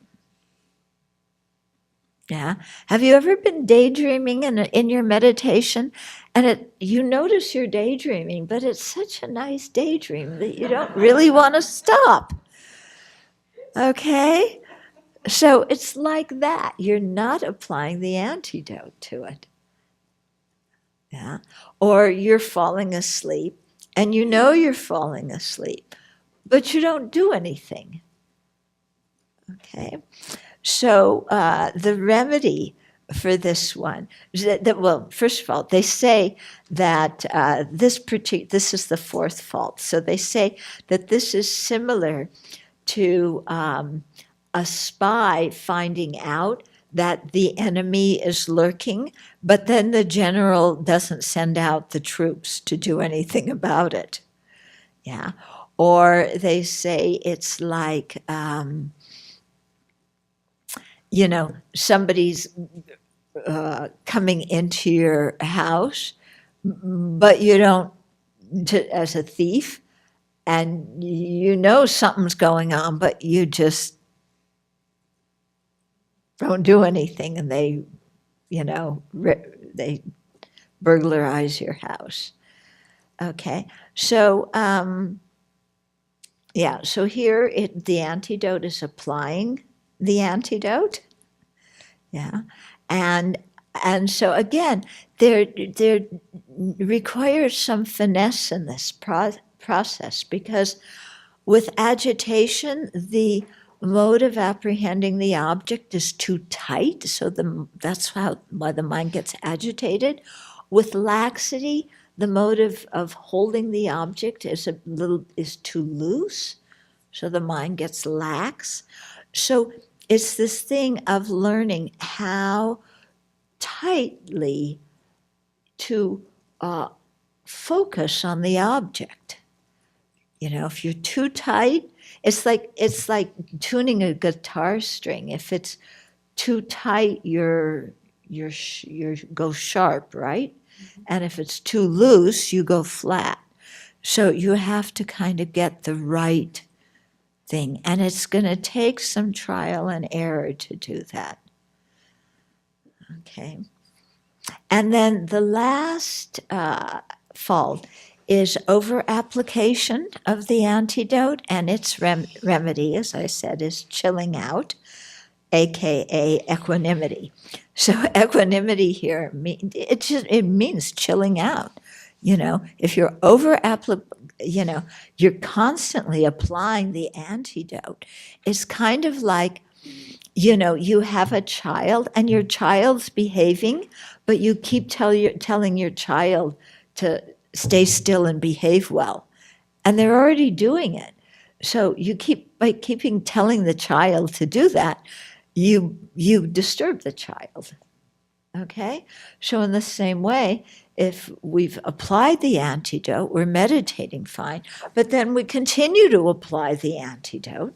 Yeah. Have you ever been daydreaming in your meditation, and you notice you're daydreaming, but it's such a nice daydream that you don't really want to stop? Okay? So it's like that. You're not applying the antidote to it. Yeah. Or you're falling asleep, and you know you're falling asleep, but you don't do anything. Okay? So the remedy for this one, well, first of all, they say that this is the fourth fault. So they say that this is similar to a spy finding out that the enemy is lurking, but then the general doesn't send out the troops to do anything about it. Yeah. Or they say it's like, somebody's coming into your house, but you don't, as a thief, and something's going on, but you just don't do anything, and they burglarize your house. Okay, so so here the antidote is applying the antidote. Yeah, and so again, there requires some finesse in this process, because with agitation, the mode of apprehending the object is too tight, so that's why the mind gets agitated. With laxity, the mode of holding the object is too loose, so the mind gets lax. So it's this thing of learning how tightly to focus on the object. If you're too tight, it's like tuning a guitar string. If it's too tight, you go sharp, right? And if it's too loose, you go flat. So you have to kind of get the right thing, and it's going to take some trial and error to do that. Okay. And then the last fault is over-application of the antidote, and its remedy, as I said, is chilling out, aka equanimity. So equanimity here, it means chilling out. If you're you're constantly applying the antidote. It's kind of like, you have a child and your child's behaving, but you keep telling your child to stay still and behave well, and they're already doing it. So by keeping telling the child to do that, you disturb the child. Okay? So in the same way, if we've applied the antidote, we're meditating fine, but then we continue to apply the antidote,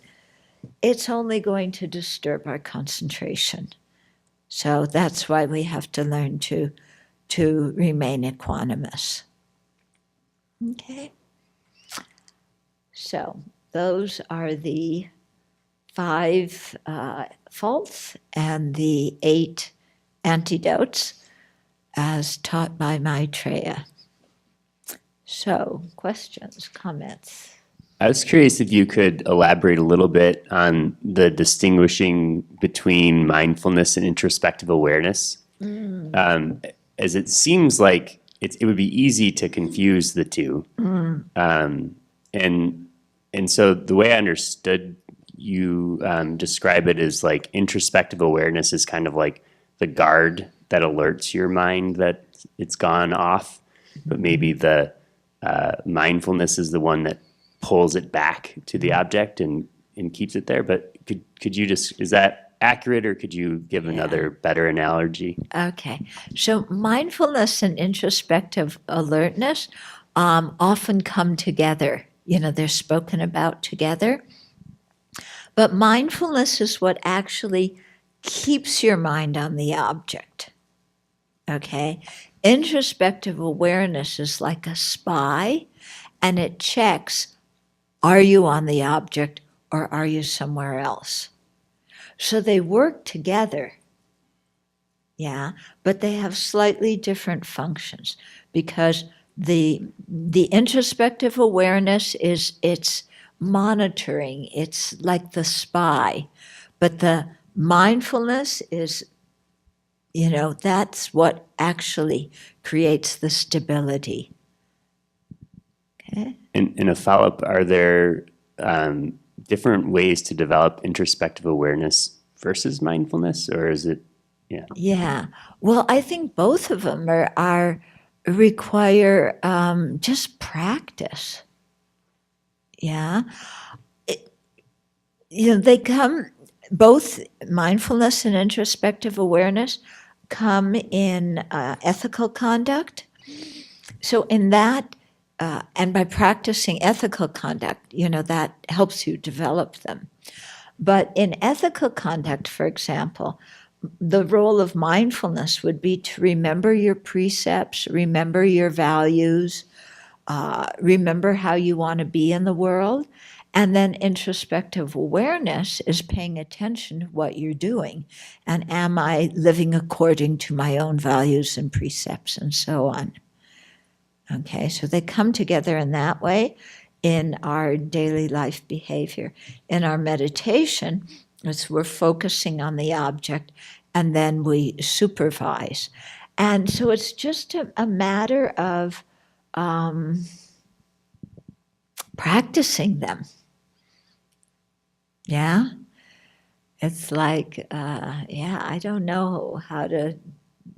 it's only going to disturb our concentration. So that's why we have to learn to remain equanimous. Okay? So those are the 5 faults and the 8 antidotes as taught by Maitreya. So, questions, comments? I was curious if you could elaborate a little bit on the distinguishing between mindfulness and introspective awareness, as it seems like it would be easy to confuse the two. And so the way I understood you describe it is like introspective awareness is kind of like the guard that alerts your mind that it's gone off, but maybe the mindfulness is the one that pulls it back to the object and keeps it there. But could you just, is that accurate, or could you give another better analogy? Okay. So mindfulness and introspective alertness often come together. You know, they're spoken about together. But mindfulness is what actually keeps your mind on the object. Okay? Introspective awareness is like a spy, and it checks, are you on the object or are you somewhere else? So they work together, yeah, but they have slightly different functions, because the introspective awareness is, it's monitoring, it's like the spy, but the mindfulness is, you know, that's what actually creates the stability. Okay. In a follow-up, are there different ways to develop introspective awareness versus mindfulness, or is it, yeah? Yeah. Well, I think both of them are require just practice. Yeah. You know, they come, both mindfulness and introspective awareness come in ethical conduct. So in that, and by practicing ethical conduct, you know, that helps you develop them. But in ethical conduct, for example, the role of mindfulness would be to remember your precepts, remember your values, remember how you want to be in the world. And then introspective awareness is paying attention to what you're doing. And am I living according to my own values and precepts and so on? Okay, so they come together in that way in our daily life behavior. In our meditation, as we're focusing on the object, and then we supervise. And so it's just a matter of practicing them. Yeah? It's like, I don't know how to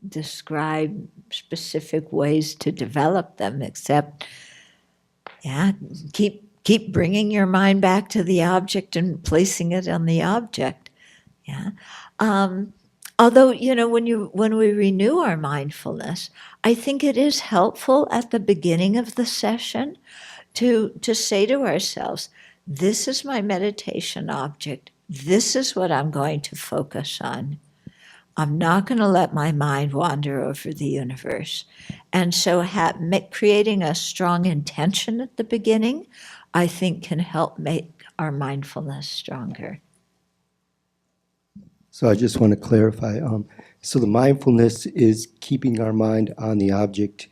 describe specific ways to develop them, except, keep bringing your mind back to the object and placing it on the object. Yeah. Although, you know, when we renew our mindfulness, I think it is helpful at the beginning of the session to say to ourselves, this is my meditation object. This is what I'm going to focus on. I'm not going to let my mind wander over the universe. And so creating a strong intention at the beginning, I think, can help make our mindfulness stronger. So I just want to clarify. So the mindfulness is keeping our mind on the object,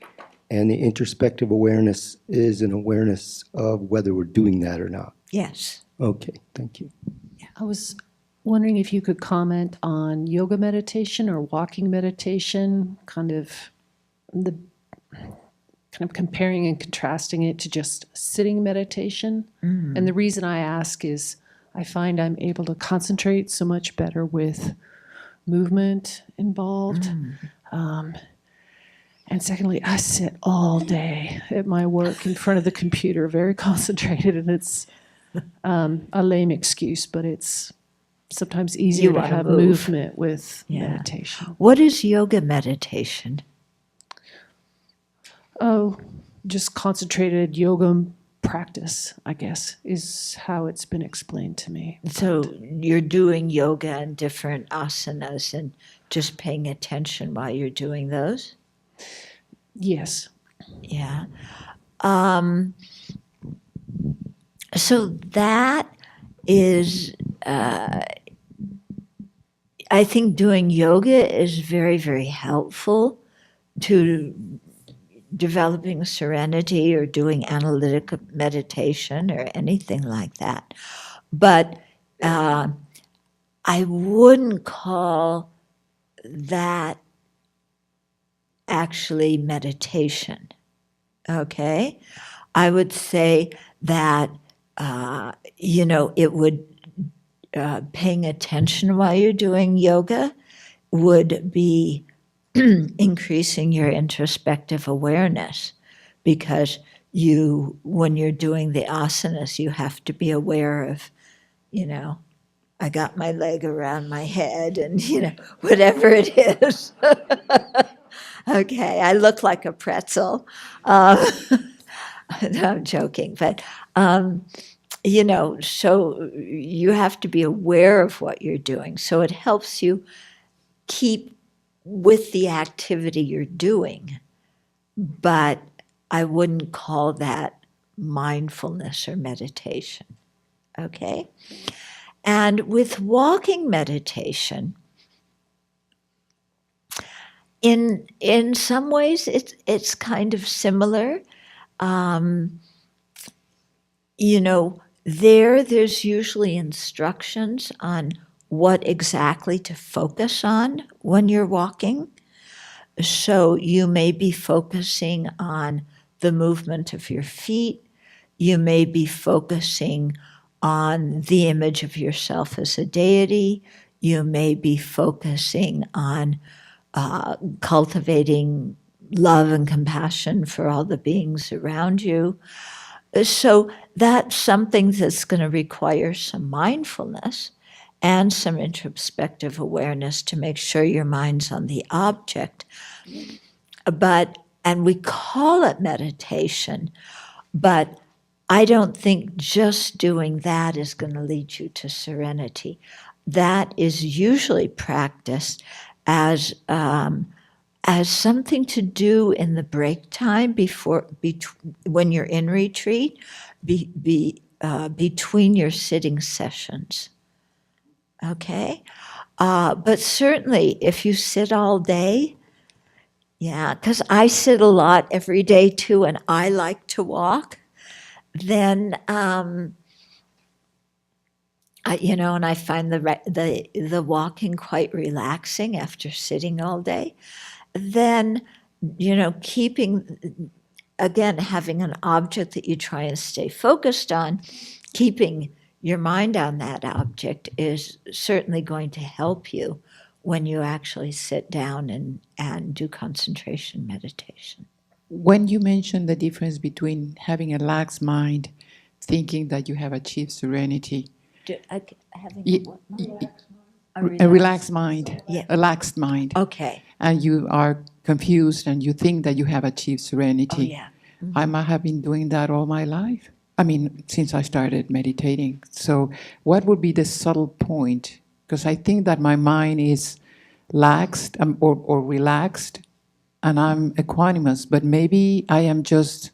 and the introspective awareness is an awareness of whether we're doing that or not. Yes. Okay, thank you. I was wondering if you could comment on yoga meditation or walking meditation, kind of comparing and contrasting it to just sitting meditation. Mm. And the reason I ask is I find I'm able to concentrate so much better with movement involved. Mm. And secondly, I sit all day at my work in front of the computer, very concentrated, and it's a lame excuse, but it's sometimes easier to have movement with meditation. What is yoga meditation? Oh, just concentrated yoga practice, I guess, is how it's been explained to me. So you're doing yoga and different asanas and just paying attention while you're doing those? Yes. Yeah. So that is, I think doing yoga is very, very helpful to developing serenity or doing analytic meditation or anything like that. But I wouldn't call that actually meditation, okay? I would say that, it would, paying attention while you're doing yoga would be increasing your introspective awareness, because when you're doing the asanas, you have to be aware of, I got my leg around my head and, whatever it is. Okay, I look like a pretzel. No, I'm joking, but, so you have to be aware of what you're doing. So it helps you keep with the activity you're doing, but I wouldn't call that mindfulness or meditation, okay? And with walking meditation, in some ways it's kind of similar. There's usually instructions on what exactly to focus on when you're walking. So you may be focusing on the movement of your feet. You may be focusing on the image of yourself as a deity. You may be focusing on cultivating love and compassion for all the beings around you. So that's something that's going to require some mindfulness and some introspective awareness to make sure your mind's on the object. And we call it meditation, but I don't think just doing that is going to lead you to serenity. That is usually practiced as something to do in the break time when you're in retreat, between your sitting sessions. Okay? But certainly if you sit all day, yeah, because I sit a lot every day too, and I like to walk, then, and I find the walking quite relaxing after sitting all day. Then, having an object that you try and stay focused on, keeping your mind on that object is certainly going to help you when you actually sit down and do concentration meditation. When you mentioned the difference between having a lax mind, thinking that you have achieved serenity, Having Ye- what mind? a relaxed mind, Yeah. a laxed mind, Okay. and you are confused and you think that you have achieved serenity. Oh, yeah. I might have been doing that all my life. I mean, since I started meditating. So what would be the subtle point? Because I think that my mind is laxed or relaxed, and I'm equanimous, but maybe I am just,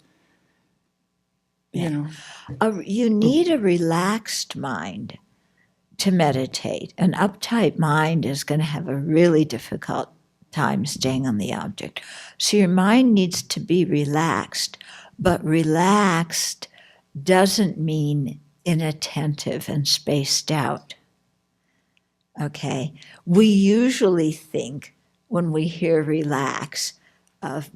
You need a relaxed mind to meditate. An uptight mind is going to have a really difficult time staying on the object. So your mind needs to be relaxed, but relaxed doesn't mean inattentive and spaced out. Okay? We usually think when we hear relax of,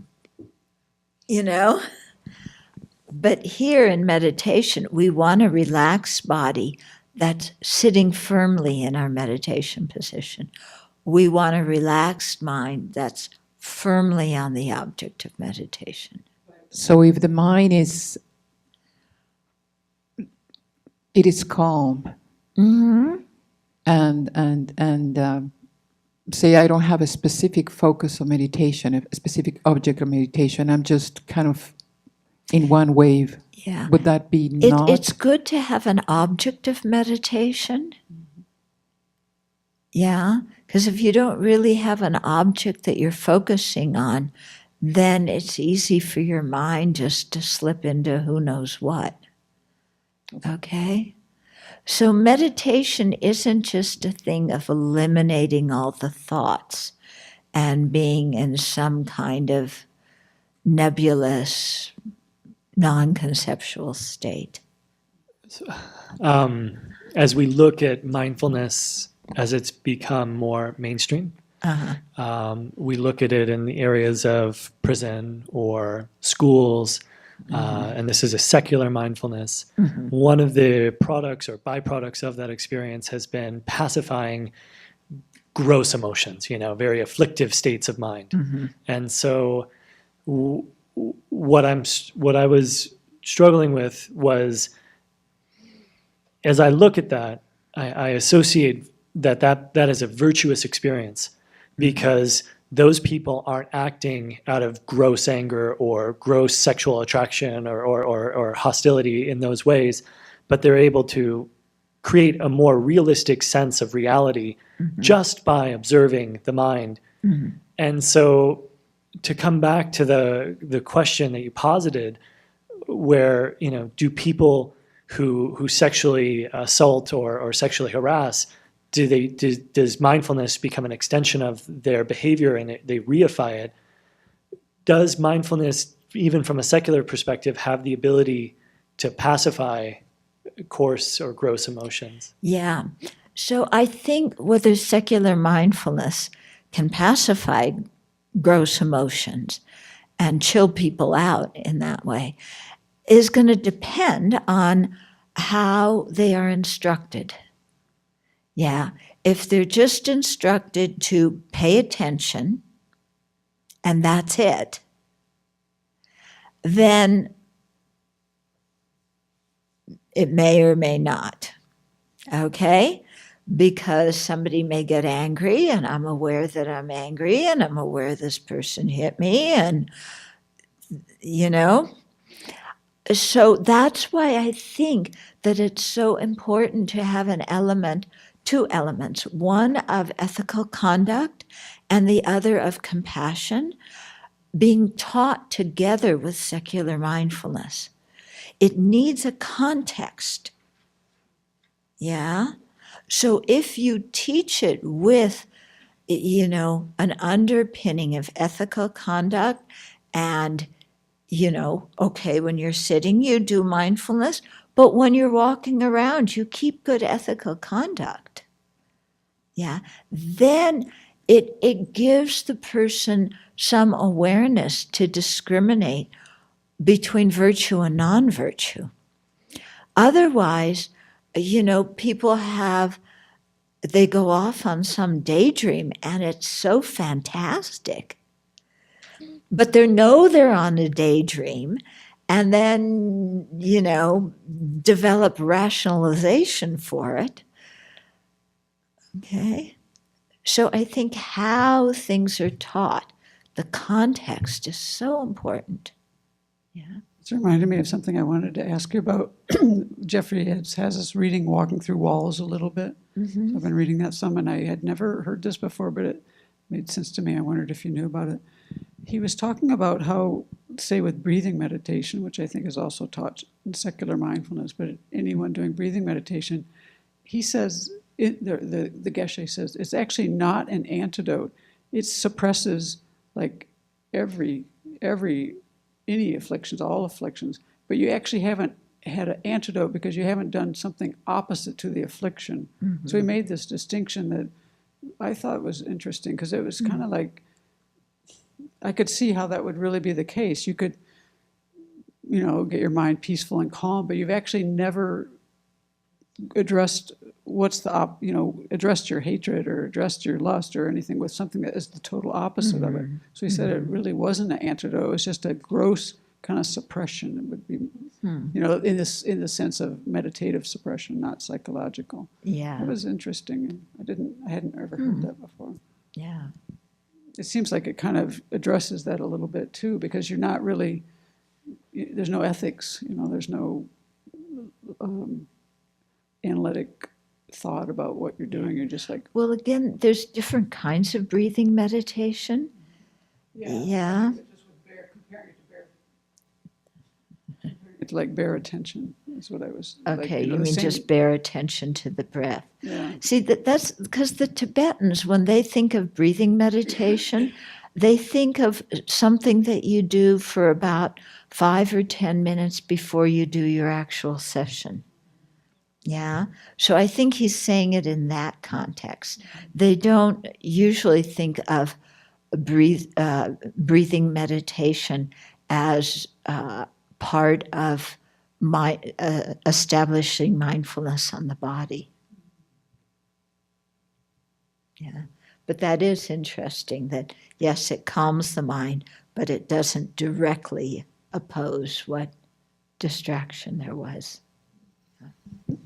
but here in meditation, we want a relaxed body that's sitting firmly in our meditation position. We want a relaxed mind that's firmly on the object of meditation. so if the mind is calm, Mm-hmm. and say I don't have a specific focus of meditation, a specific object of meditation, I'm just kind of in one wave. Yeah. Would that be not? It's good to have an object of meditation. Yeah, because if you don't really have an object that you're focusing on, then it's easy for your mind just to slip into who knows what. Okay? So meditation isn't just a thing of eliminating all the thoughts and being in some kind of, nebulous, non-conceptual state. As we look at mindfulness as it's become more mainstream, we look at it in the areas of prison or schools, and this is a secular mindfulness. One of the products or byproducts of that experience has been pacifying gross emotions, very afflictive states of mind. And so what I was struggling with was, as I look at that, I associate that is a virtuous experience, because those people aren't acting out of gross anger or gross sexual attraction or hostility in those ways, but they're able to create a more realistic sense of reality just by observing the mind. And so to come back to the question that you posited, where, do people who sexually assault or sexually harass, does mindfulness become an extension of their behavior and they reify it? Does mindfulness, even from a secular perspective, have the ability to pacify coarse or gross emotions? Yeah. So I think whether secular mindfulness can pacify gross emotions and chill people out in that way is going to depend on how they are instructed. Yeah. If they're just instructed to pay attention and that's it, then it may or may not. Okay? Because somebody may get angry and I'm aware that I'm angry and I'm aware this person hit me and, So that's why I think that it's so important to have two elements, one of ethical conduct and the other of compassion, being taught together with secular mindfulness. It needs a context. Yeah? So if you teach it with, an underpinning of ethical conduct and, okay, when you're sitting, you do mindfulness, but when you're walking around, you keep good ethical conduct. Yeah? Then it gives the person some awareness to discriminate between virtue and non-virtue. Otherwise, people they go off on some daydream and it's so fantastic. But they know they're on a daydream and then, develop rationalization for it. Okay? So I think how things are taught, the context is so important. Yeah. It's reminded me of something I wanted to ask you about. Jeffrey has us reading Walking Through Walls a little bit. So I've been reading that some, and I had never heard this before, but it made sense to me. I wondered if you knew about it. He was talking about how, say with breathing meditation, which I think is also taught in secular mindfulness, but anyone doing breathing meditation, he says, the Geshe says, it's actually not an antidote. It suppresses like any afflictions, all afflictions, but you actually haven't had an antidote because you haven't done something opposite to the affliction. So he made this distinction that I thought was interesting, because it was kind of like, I could see how that would really be the case. You could, get your mind peaceful and calm, but you've actually never addressed addressed your hatred or addressed your lust or anything with something that is the total opposite of it. So he said it really wasn't an antidote. It was just a gross kind of suppression. It would be, in the sense of meditative suppression, not psychological. Yeah. It was interesting. I hadn't ever heard that before. Yeah. It seems like it kind of addresses that a little bit too, because you're not really, there's no ethics, there's no analytic thought about what you're doing. You're just like, Well, again, there's different kinds of breathing meditation. Yeah. It's like bare attention is what I was. Okay, you mean just bare attention to the breath. Yeah. See, that's because the Tibetans, when they think of breathing meditation, they think of something that you do for about 5 or 10 minutes before you do your actual session. Yeah. So I think he's saying it in that context. They don't usually think of breathing meditation as part of establishing mindfulness on the body. Yeah. But that is interesting that, yes, it calms the mind, but it doesn't directly oppose what distraction there was.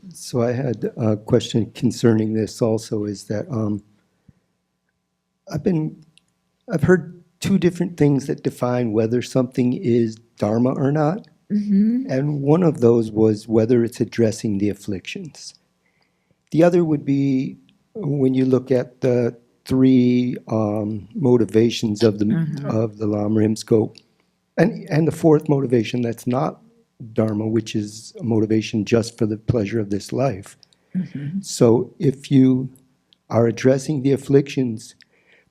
So I had a question concerning this also, is that I've heard two different things that define whether something is Dharma or not. Mm-hmm. And one of those was whether it's addressing the afflictions. The other would be when you look at the three motivations of the Lamrim scope, and the fourth motivation that's not Dharma, which is a motivation just for the pleasure of this life. Mm-hmm. So if you are addressing the afflictions,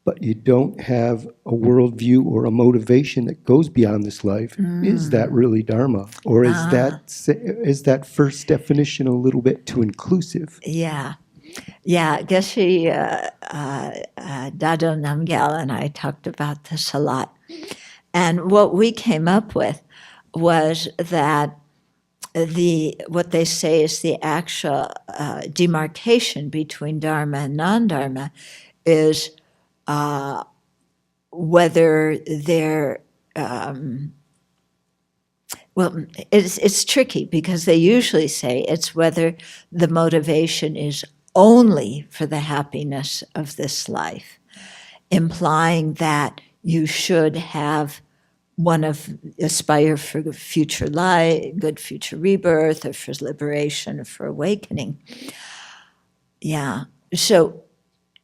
but you don't have a worldview or a motivation that goes beyond this life, is that really Dharma? Or is that first definition a little bit too inclusive? Yeah. Yeah, Geshe Dado Namgyal and I talked about this a lot. And what we came up with was that what they say is the actual demarcation between Dharma and non Dharma is whether they're well, it's tricky because they usually say it's whether the motivation is only for the happiness of this life, implying that you should have aspire for future life, good future rebirth, or for liberation, or for awakening. Yeah. So,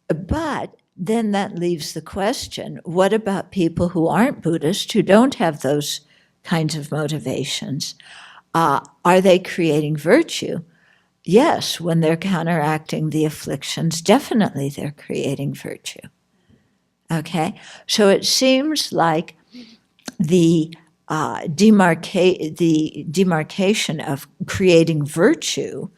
but then that leaves the question, what about people who aren't Buddhist, who don't have those kinds of motivations? Are they creating virtue? Yes, when they're counteracting the afflictions, definitely they're creating virtue. Okay? So it seems like the demarcation of creating virtue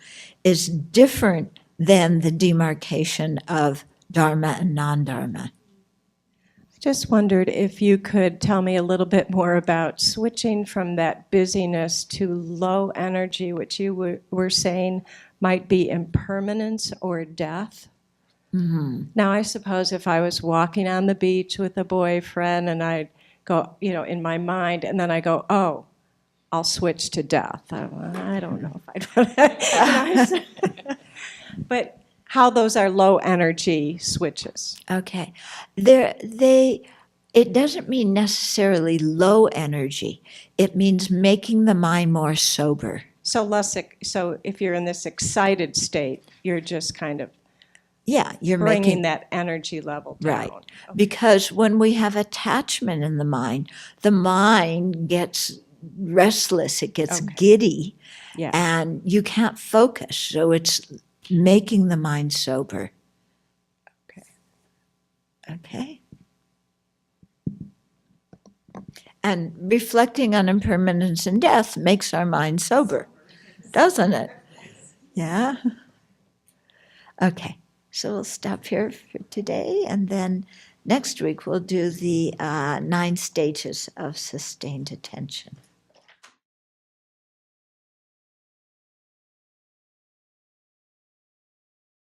is different than the demarcation of Dharma and non Dharma. Just wondered if you could tell me a little bit more about switching from that busyness to low energy, which you were saying might be impermanence or death. Mm-hmm. Now, I suppose if I was walking on the beach with a boyfriend and I'd go, in my mind, and then I go, oh, I'll switch to death. I don't know if I'd but how those are low energy switches. Okay. It doesn't mean necessarily low energy. It means making the mind more sober. So if you're in this excited state, you're just kind of you're bringing that energy level down. Right. Okay. Because when we have attachment in the mind gets restless, it gets giddy, and you can't focus. So it's making the mind sober. Okay. And reflecting on impermanence and death makes our mind sober, doesn't it? Yeah. Okay. So we'll stop here for today, and then next week we'll do the 9 stages of sustained attention.